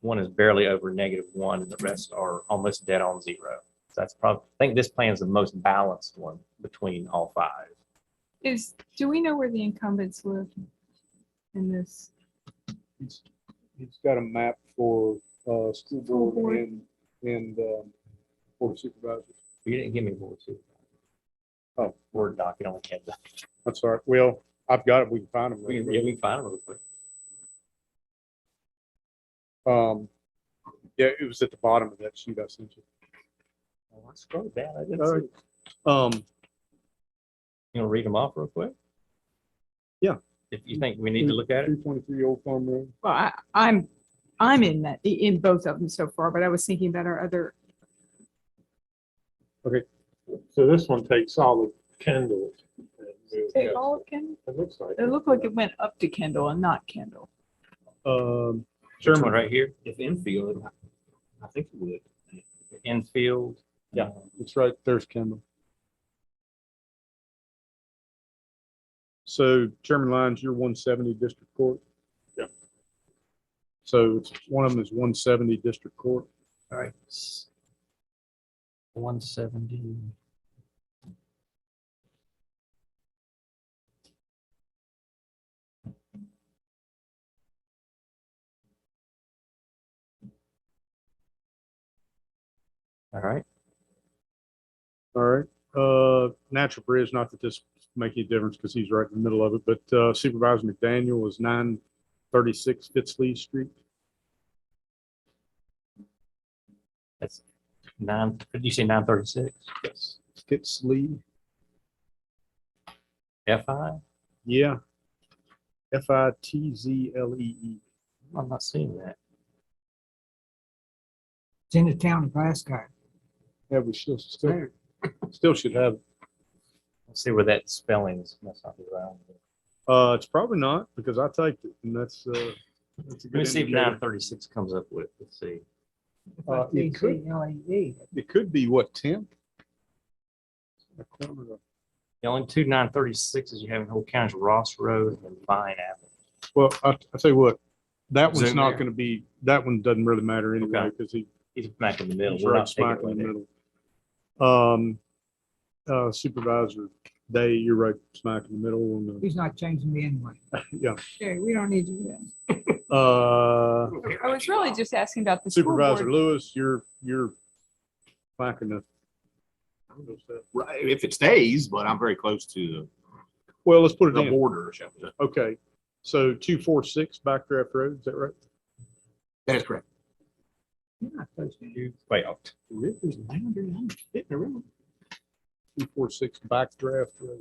one is barely over -1, and the rest are almost dead on zero. So that's probably, I think this plan is the most balanced one between all five. Do we know where the incumbents live in this? He's got a map for school board board. and board of supervisors. You didn't give me board two. Oh, Word doc, you only had that. that's all right. Well, I've got it. We can find them. We can find them real quick. Yeah, it was at the bottom of that sheet I sent you. Oh, I scrolled down. I didn't All see right. it. You want to read them off real quick? Yeah. If you think we need to look at it. 323 Old Farm Road. Well, I'm in both of them so far, but I was thinking about our other. So this one takes all the Kendall. Take all of Kendall? It looks like. It looked like it went up to Kendall and not Kendall. Um, Which one Chairman, right here? If infield, I think it would. Infield? Yeah. it's right, there's Kendall. So Chairman Lyons, you're 170 District Court? Yeah. So it's, one of them is 170 District Court. All right. 170. All right. All right. Natural Bridge, not that this make any difference because he's right in the middle of it, but Supervisor McDaniel is 936 Fitzlee Street. That's 9, did you say 936? Yes. Fitzlee. FI? Yeah. Fitzlee. I'm not seeing that. It's in the town of Glasgow. Yeah, we still should have. Let's see where that spelling is. That's not right. It's probably not because I typed it and that's a Let me good see if indicator. 936 comes up with. Let's see. It could, TCLAE. it could be what, 10? The only two 936s you have in whole county is Ross Road and Vine Avenue. Well, I tell you what, that one's Zoom not there. going to be, that one doesn't really matter anyway Okay. because He's smack in the middle. he's We're right not taking smack it in the with it. middle. Supervisor Day, you're right smack in the middle. On He's not changing me anyway. yeah. Okay, we don't need to do that. Uh, I was really just asking about the school Supervisor board. Lewis, you're back in the. Right, if it stays, but I'm very close to Well, let's put it the in. border. Shall we say. Okay, so 246 Backdraft Road, is that right? That is correct. You're not supposed to. Wait, Rivers, I'm hitting the river. 246 Backdraft Road.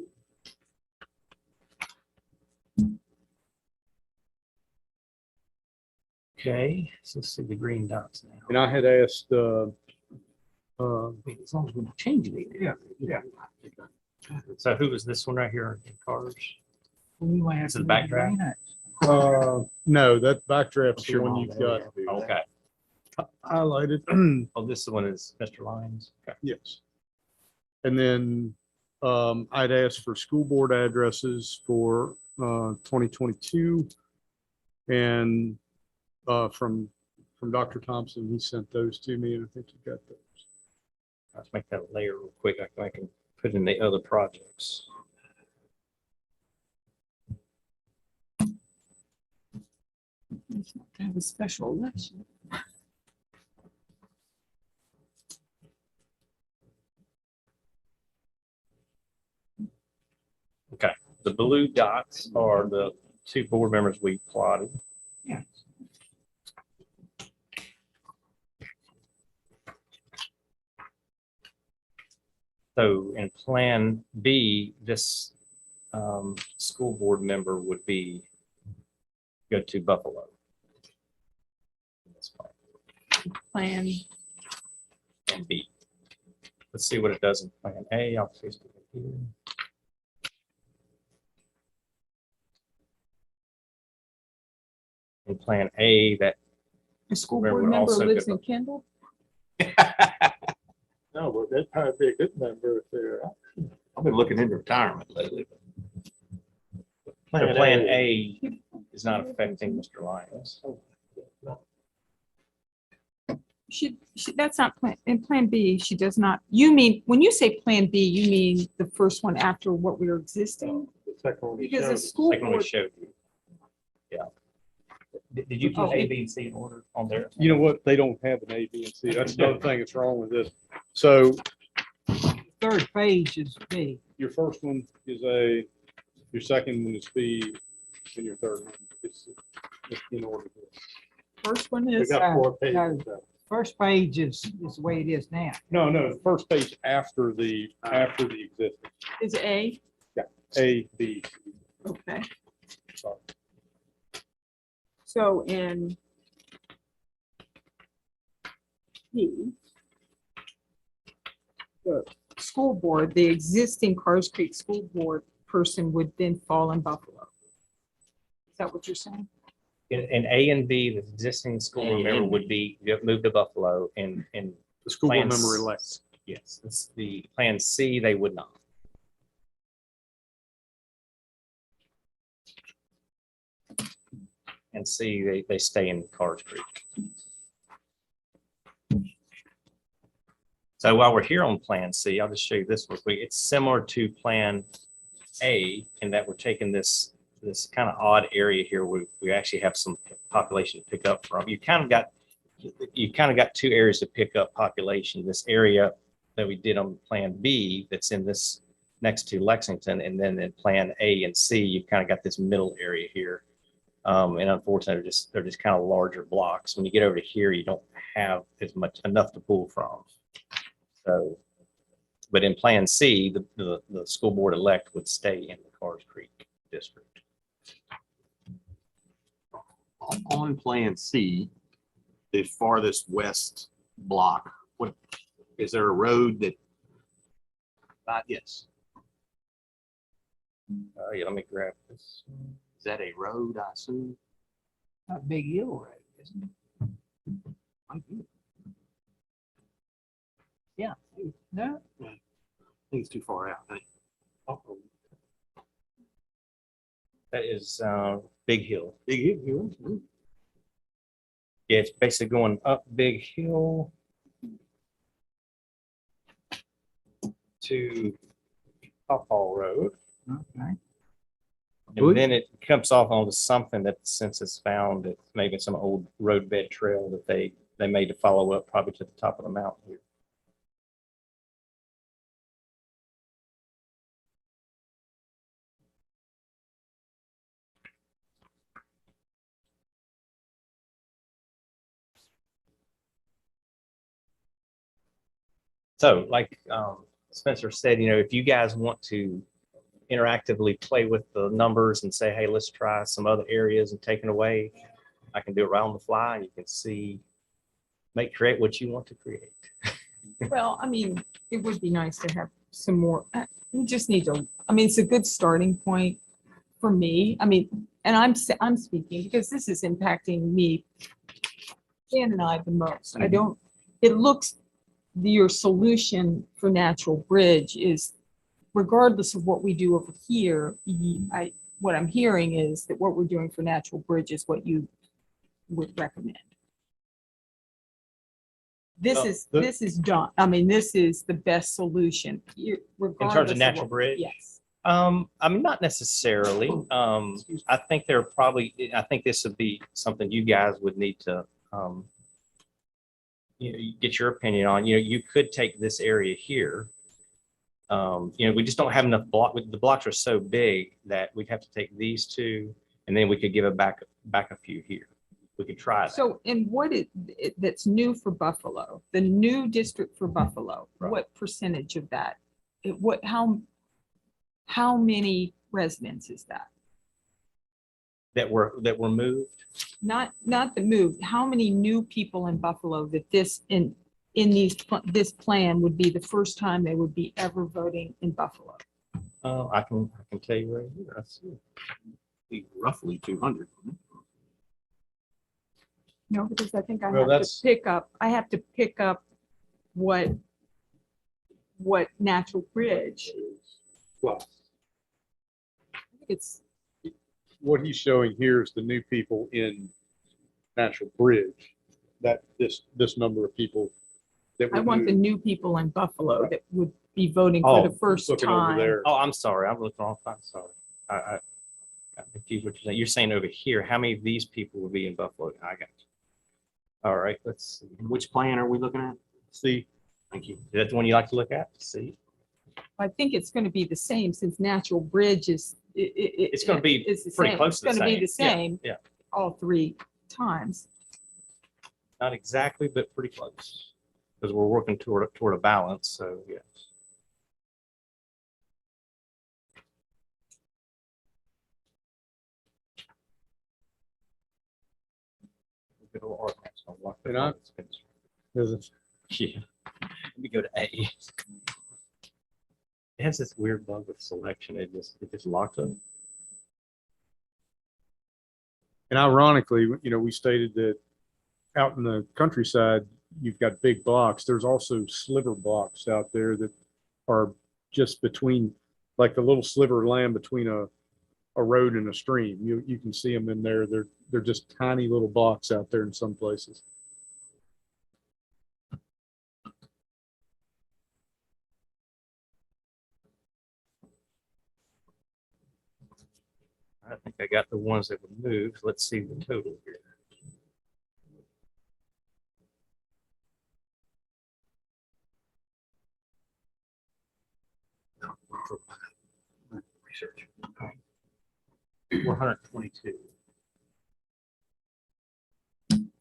okay. So let's see the green dots now. And I had asked, As long as we don't change it. Yeah. So who was this one right here in cars? We might have It's to the move backdraft? Granite. no, that Backdraft's the Sure, one Mom, you've there got we go. Okay. highlighted. Oh, this one is Mr. Lyons. Okay. Yes. And then I'd asked for school board addresses for 2022. And from Dr. Thompson, he sent those to me and I think you got those. Let's make that a layer real quick. I can put in the other projects. It's not to have a special election. Okay. The blue dots are the two board members we plotted. Yeah. So in Plan B, this school board member would be go to Buffalo. That's Plan. Plan B. Let's see what it does in Plan A. I'll paste it here. In Plan A, that A school Where board we're member also lives good. in Kendall? No, but that'd probably be a good number if they're. I've been looking into retirement lately. the Plan A is not affecting Mr. Lyons. That's not plan, in Plan B, she does not, you mean, when you say Plan B, you mean the first one after what we're existing? The second one Because the shows. school Like when we board, showed you. Yeah. Did you Oh, put A, B, and C in order on there? You know what? They don't have an A, B, and C. That's another thing that's wrong with this. So Third page is B. your first one is A, your second one is B, and your third one is in order. first one We is, got 4 pages. no. so. First page is the way it is now. No, the first page after the existing. is A, A, B. okay. So in B, the school board, the existing Cars Creek School Board person would then fall in Buffalo. Is that what you're saying? In A and B, the existing school board member would be moved to Buffalo, and The school board Plan member S- elect. Yes, it's the Plan C, they would not. And C, they stay in Cars Creek. So while we're here on Plan C, I'll just show you this real quick. It's similar to Plan A in that we're taking this kind of odd area here where we actually have some population to pick up from. You kind of got two areas to pick up population. This area that we did on Plan B that's in this next to Lexington, and then in Plan A and C, you've kind of got this middle area here. And unfortunately, they're just kind of larger blocks. When you get over to here, you don't have enough to pull from. So, but in Plan C, the school board elect would stay in the Cars Creek district. On Plan C, the farthest west block, what, is there a road that? Yes. Yeah, let me grab this. Is that a road, I assume? A big hill, right? Isn't it? Might be. Yeah, no, I think it's too far out. I think. That is Big Hill. Big hill. Yeah, it's basically going up Big Hill to Hall Road. okay. And then it comes off onto something that the census found that maybe some old roadbed trail that they made to follow up probably to the top of the mountain here. So like Spencer said, if you guys want to interactively play with the numbers and say, hey, let's try some other areas and take it away, I can do it right on the fly. You can see, create what you want to create. Well, I mean, it would be nice to have some more, we just need to, I mean, it's a good starting point for me. I mean, and I'm speaking because this is impacting me, Dan and I the most. I don't, it looks, your solution for Natural Bridge is regardless of what we do over here, what I'm hearing is that what we're doing for Natural Bridge is what you would recommend. This is done. I mean, this is the best solution. In regardless terms of Natural what- Bridge? Yes. I mean, not necessarily. I think I think this would be something you guys would need to get your opinion on. You could take this area here. We just don't have enough the blocks are so big that we'd have to take these two, and then we could give it back a few here. We could try that. So, and that's new for Buffalo, the new district for Buffalo, Right. what percentage of that? How many residents is that? That were moved. Not the move, how many new people in Buffalo that this plan would be the first time they would be ever voting in Buffalo? I can tell you right here. I see. Be roughly 200. No, because I think Well, I have to pick up what Natural Bridge. Well, It's, what he's showing here is the new people in Natural Bridge, that this number of people that I would want the move. new people in Buffalo that would be voting for the first Looking over time. there. Oh, I'm sorry. I'm looking off. I'm sorry. I got confused what you're saying. You're saying over here, how many of these people would be in Buffalo? I got you. All right, let's see. Which plan are we looking at? See, Thank you. is that the one you like to look at? See, I think it's going to be the same since Natural Bridge is. It's going to be it's the pretty same. close to the It's going to be the same. Yeah, same yeah. all three times. Not exactly, but pretty close. Because we're working toward a balance, so yes. Good old art maps on what the And I- focus is. Is it- Yeah. Let me go to A. It has this weird bug with selection. It just locks up. And ironically, we stated that out in the countryside, you've got big blocks. There's also sliver blocks out there that are just between, like the little sliver of land between a road and a stream. You can see them in there. They're just tiny little blocks out there in some places. I think I got the ones that were moved. Let's see the total here. Research. 422.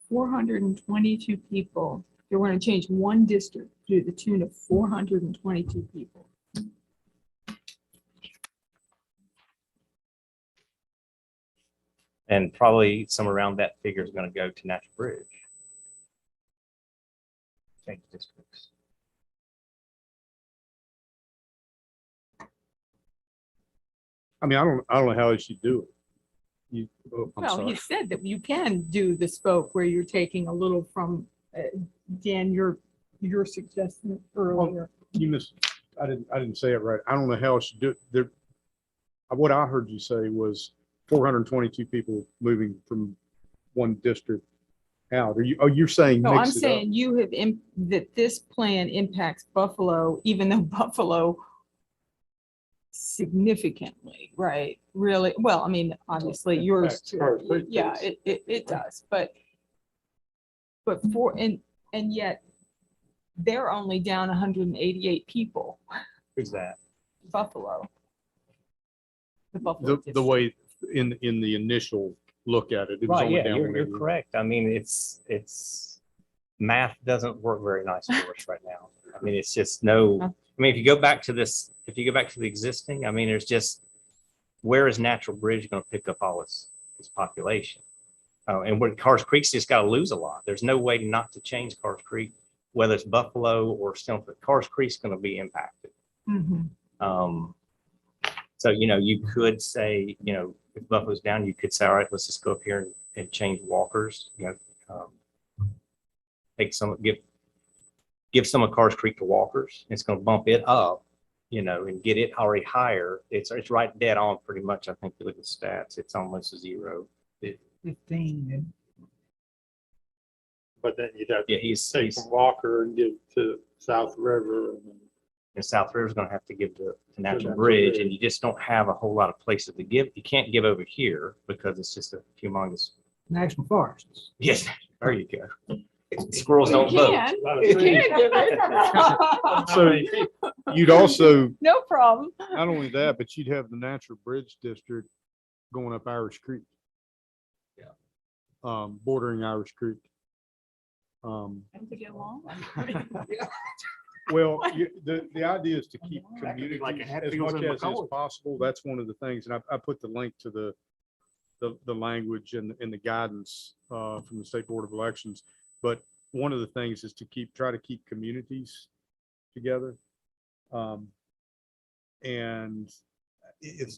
422 people. They want to change one district to the tune of 422 people. And probably some around that figure is going to go to Natural Bridge. Change districts. I mean, I don't know how else you do it. I'm Well, sorry. he said that you can do the spoke where you're taking a little from, Dan, your suggestion earlier. I didn't say it right. I don't know how else you do it. What I heard you say was 422 people moving from one district out. You're saying No, I'm mix it up? saying you have, that this plan impacts Buffalo, even though Buffalo significantly, right? Really, well, I mean, obviously yours, Impacts Forest Creek, yeah, yes. it does, but and yet they're only down 188 people, Who's that? Buffalo. The Buffalo. The way in the initial look at it. It was Right, only yeah, down you're 188. correct. I mean, it's math doesn't work very nice for us right now. I mean, it's just I mean, if you go back to the existing, I mean, there's just, where is Natural Bridge going to pick up all its population? And where Cars Creek's just got to lose a lot. There's no way not to change Cars Creek, whether it's Buffalo or Stilford. Cars Creek's going to be impacted. Mhm. So, you could say, if Buffalo's down, you could say, all right, let's just go up here and change Walkers, take give some of Cars Creek to Walkers. It's going to bump it up, and get it already higher. It's right dead on pretty much. I think you look at the stats, it's almost a 0. 15. But then you'd have Yeah, to he's take from Walker and give to South River. and South River's going to have to give to Natural Natural Bridge, Bridge. and you just don't have a whole lot of places to give. You can't give over here because it's just a humongous. National forests. Yes, there you go. Squirrels You don't vote. can. lot of You trees. can give it. So you'd also, No problem. not only that, but you'd have the Natural Bridge District going up Irish Creek. Yeah. Bordering Irish Creek. To get along. Well, the idea is to keep That could be communities like a as Hatfields much and as is McCullough. possible. That's one of the things, and I put the link to the language and the guidance from the State Board of Elections. But one of the things is to try to keep communities together. And it's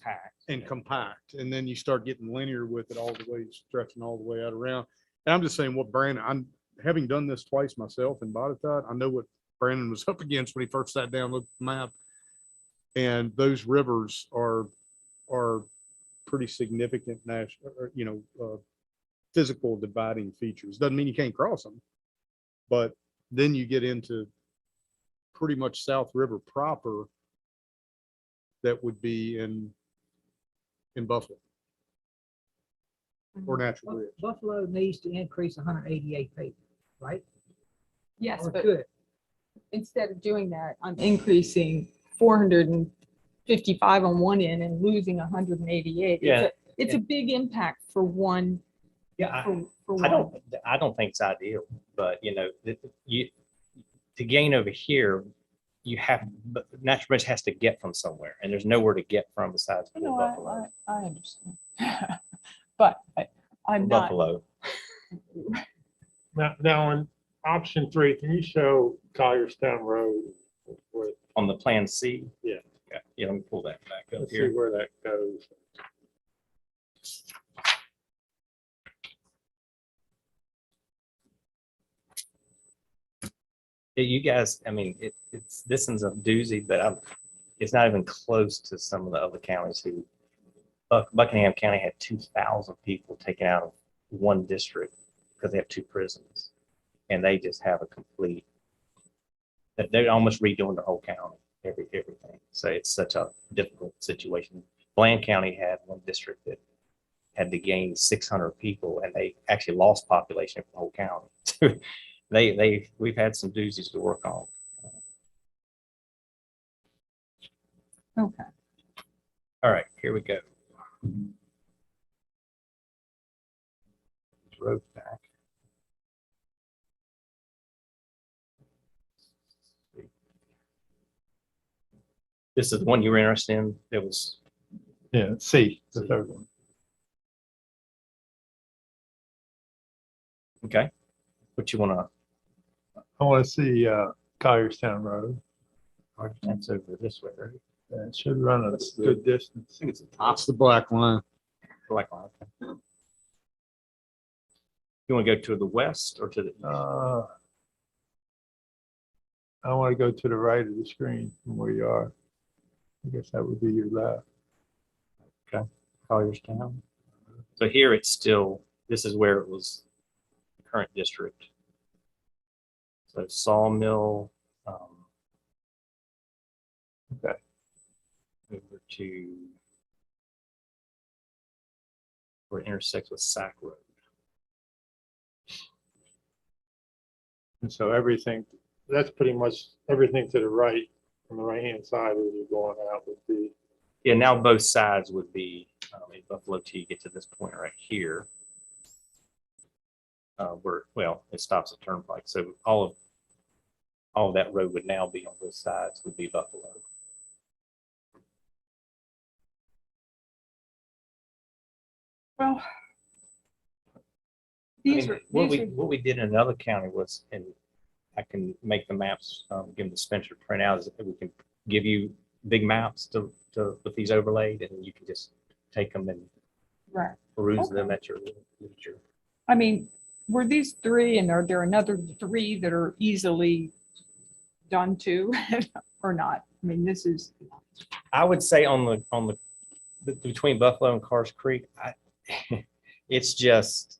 compact, and then you start getting linear with it all the way, stretching all the way out around. And I'm just saying what Brandon, I'm having done this twice myself in Botetourt, I know what Brandon was up against when he first sat down, looked at the map. And those rivers are pretty significant national, physical dividing features. Doesn't mean you can't cross them, but then you get into pretty much South River proper that would be in Buffalo or Natural Bridge. Buffalo needs to increase 188 people, right? Yes, Or but could. instead of doing that, I'm increasing 455 on one end and losing 188. Yeah. It's a big impact for one. Yeah, For I one. don't think it's ideal, but to gain over here, but Natural Bridge has to get from somewhere, and there's nowhere to get from besides No, Buffalo. I understand. But I'm not. Buffalo. Now on option 3, can you show Collierstown Road? On the Plan C. Yeah. Okay, yeah, let me pull that back up Let's see here. where that goes. Yeah, you guys, I mean, this one's a doozy, but it's not even close to some of the other counties who, Buckingham County had 2,000 people taken out of one district because they have two prisons. And they just have a complete, they're almost redoing the whole county, everything. So it's such a difficult situation. Bland County had one district that had to gain 600 people, and they actually lost population for the whole county. We've had some doozies to work on. Okay. All right, here we go. Road back. This is the one you were interested in. It was, Yeah, C, the third one. okay. What you want I want to see Collierstown Road. to, that's over this way, right? It should run a good distance. I think it's the top That's the black line. black line. Okay. You want to go to the west or to the east? I want to go to the right of the screen from where you are. I guess that would be your left. Collierstown. So here it's still, this is where it was the current district. So Sawmill, Okay. over to where it intersects with Sac Road. And so everything, that's pretty much everything to the right, on the right-hand side as you're going out would be. Yeah, now both sides would be in Buffalo till you get to this point right here. Where, well, it stops at Turnpike. So all of that road would now be on both sides would be Buffalo. Well. I These mean, are, what these are, we did in another county was, and I can make the maps, give them to Spencer to print out, is that we can give you big maps to with these overlaid, and you can just take them and right. peruse Okay. them at your leisure. I mean, were these three and are there another three that are easily done too or not? I mean, this is, I would say on the between Buffalo and Cars Creek, it's just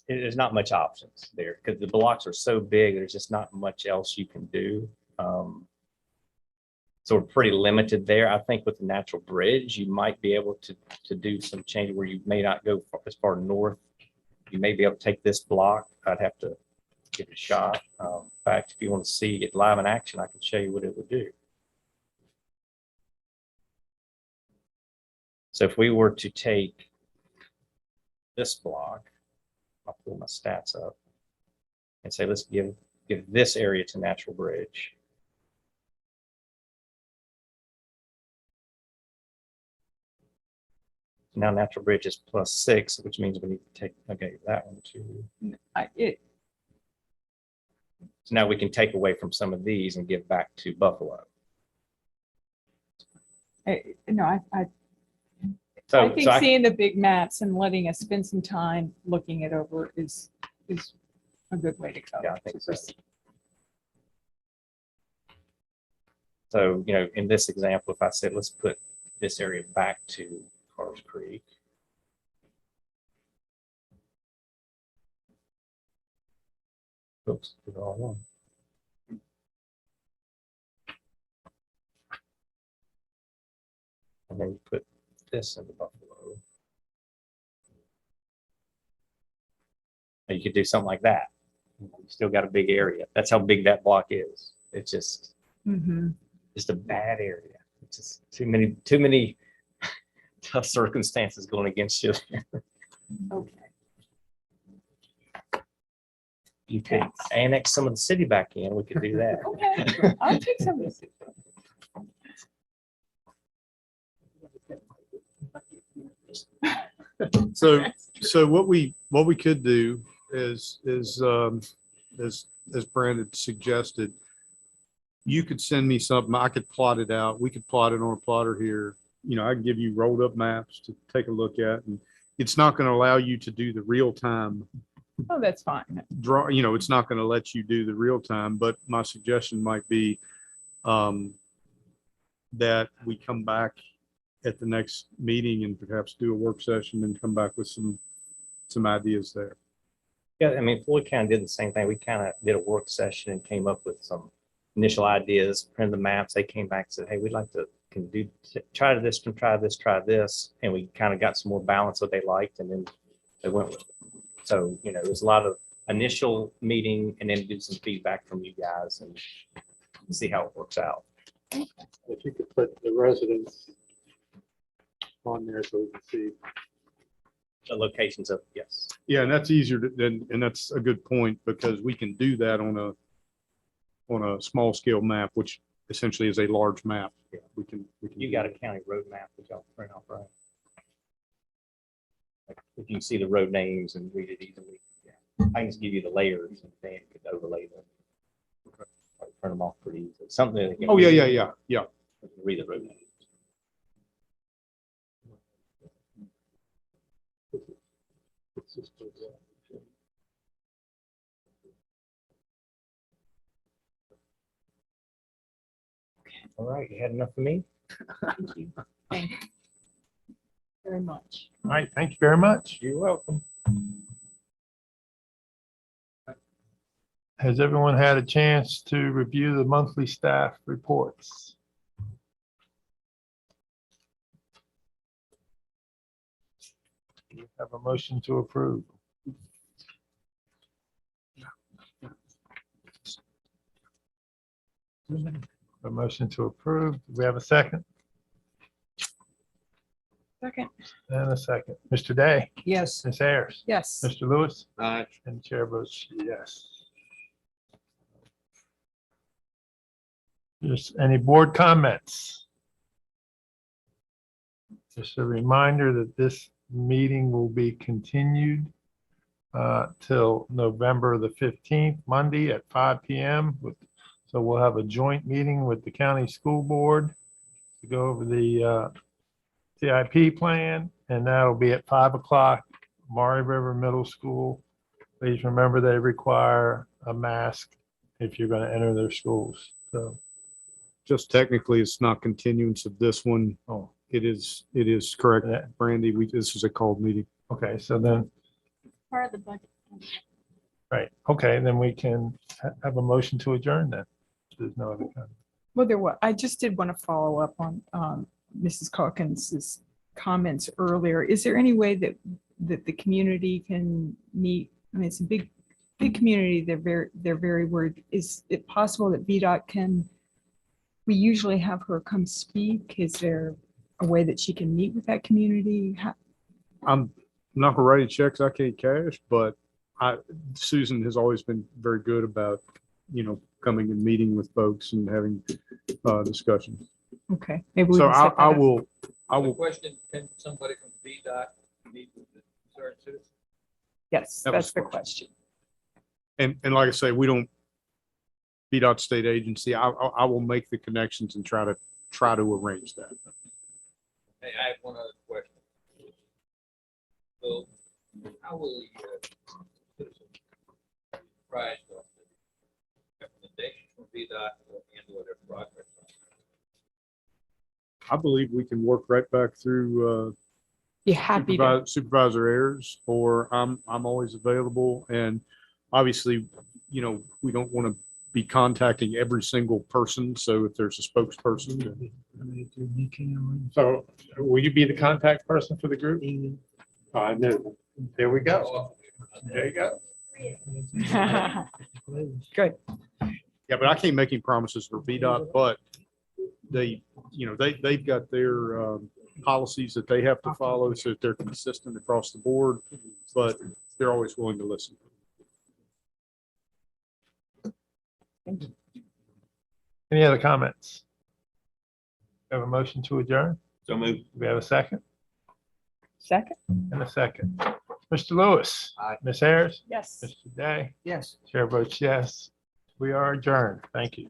there's not much options there because the blocks are so big. There's just not much else you can do. So we're pretty limited there. I think with the natural bridge, you might be able to do some change where you may not go as far north. You may be able to take this block. I'd have to give it a shot. In fact, if you want to see it live in action, I can show you what it would do. So if we were to take this block, I'll pull my stats up and say, let's give this area to Natural Bridge. Now Natural Bridge is +6, which means we need to take, okay, that one too. So now we can take away from some of these and give back to Buffalo. no, I So think seeing the big maps and letting us spend some time looking it over is a good way to go. yeah, I think so. So, you know, in this example, if I said, let's put this area back to Cars Creek. Oops, did the wrong one. And then you put this into Buffalo. And you could do something like that. You still got a big area. That's how big that block is. It's just, just a bad area. It's just too many tough circumstances going against you. Okay. You could annex some of the city back in. We could do that. Okay, I'll take some of this. So what we could do is as Brandon suggested, you could send me something, I could plot it out. We could plot it on a plotter here. You know, I can give you rolled up maps to take a look at, and it's not going to allow you to do the real time Oh, that's fine. draw, you know, it's not going to let you do the real time, but my suggestion might be that we come back at the next meeting and perhaps do a work session and come back with some ideas there. Yeah, I mean, Floyd kind of did the same thing. We kind of did a work session and came up with some initial ideas, printed the maps. They came back and said, hey, we'd like to try this, try this. And we kind of got some more balance what they liked, and then they went with it. So, you know, it was a lot of initial meeting and then do some feedback from you guys and see how it works out. If you could put the residents on there so we can see. The locations of, yes. Yeah, and that's easier and that's a good point, because we can do that on a small scale map, which essentially is a large map. Yeah. We can. You got a county road map that y'all print off, right? Like, if you can see the road names and read it easily. Yeah. I can just give you the layers and then you could overlay them. Okay. Print them off pretty easily. Something that they can Oh, yeah. read the road names. All right, you had enough for me? Thank you. Thank you very much. All right, thank you very much. You're welcome. Has everyone had a chance to review the monthly staff reports? Do you have a motion to approve? A motion to approve. Do we have a second? Second. And a second. Mr. Day, Yes. Ms. Ayers, Yes. Mr. Lewis, Aye. and the chair votes yes. Just any board comments? Just a reminder that this meeting will be continued till November the 15th, Monday at 5 p.m. So we'll have a joint meeting with the county school board to go over the CIP plan, and that'll be at 5 o'clock, Maury River Middle School. Please remember they require a mask if you're going to enter their schools. So, Just technically, it's not continuance of this one. oh, It is correct, Yeah. Brandy. This is a called meeting. okay, so then, Part of the budget. right, okay, then we can have a motion to adjourn then. There's no other comment. Well, I just did want to follow up on Mrs. Calkins's comments earlier. Is there any way that the community can meet? I mean, it's a big community. They're very worried. Is it possible that VDOT we usually have her come speak? Is there a way that she can meet with that community? I'm not gonna write checks I can't cash, but Susan has always been very good about, coming and meeting with folks and having discussions. Okay. Maybe we So can set that I up. will, Question, can somebody from VDOT meet with the concerned citizens? Yes, that was that's the the question. and like I say, we don't, VDOT state agency, I will make the connections and try to arrange that. Hey, I have one other question. So how will the citizens be apprised of the recommendations from VDOT and their progress? I believe we can work right back through Be happy to. Supervisor Ayers, or I'm always available. And obviously, we don't want to be contacting every single person. So if there's a spokesperson. So will you be the contact person for the group? I knew. There we go. There you go. Good. Yeah, but I can't make any promises for VDOT, but they've got their policies that they have to follow so that they're consistent across the board, but they're always willing to listen. Any other comments? Have a motion to adjourn? So moved. Do we have a second? Second? And a second. Mr. Lewis. Aye. Ms. Harris. Yes. Mr. Day. Yes. Chair votes yes. We are adjourned. Thank you.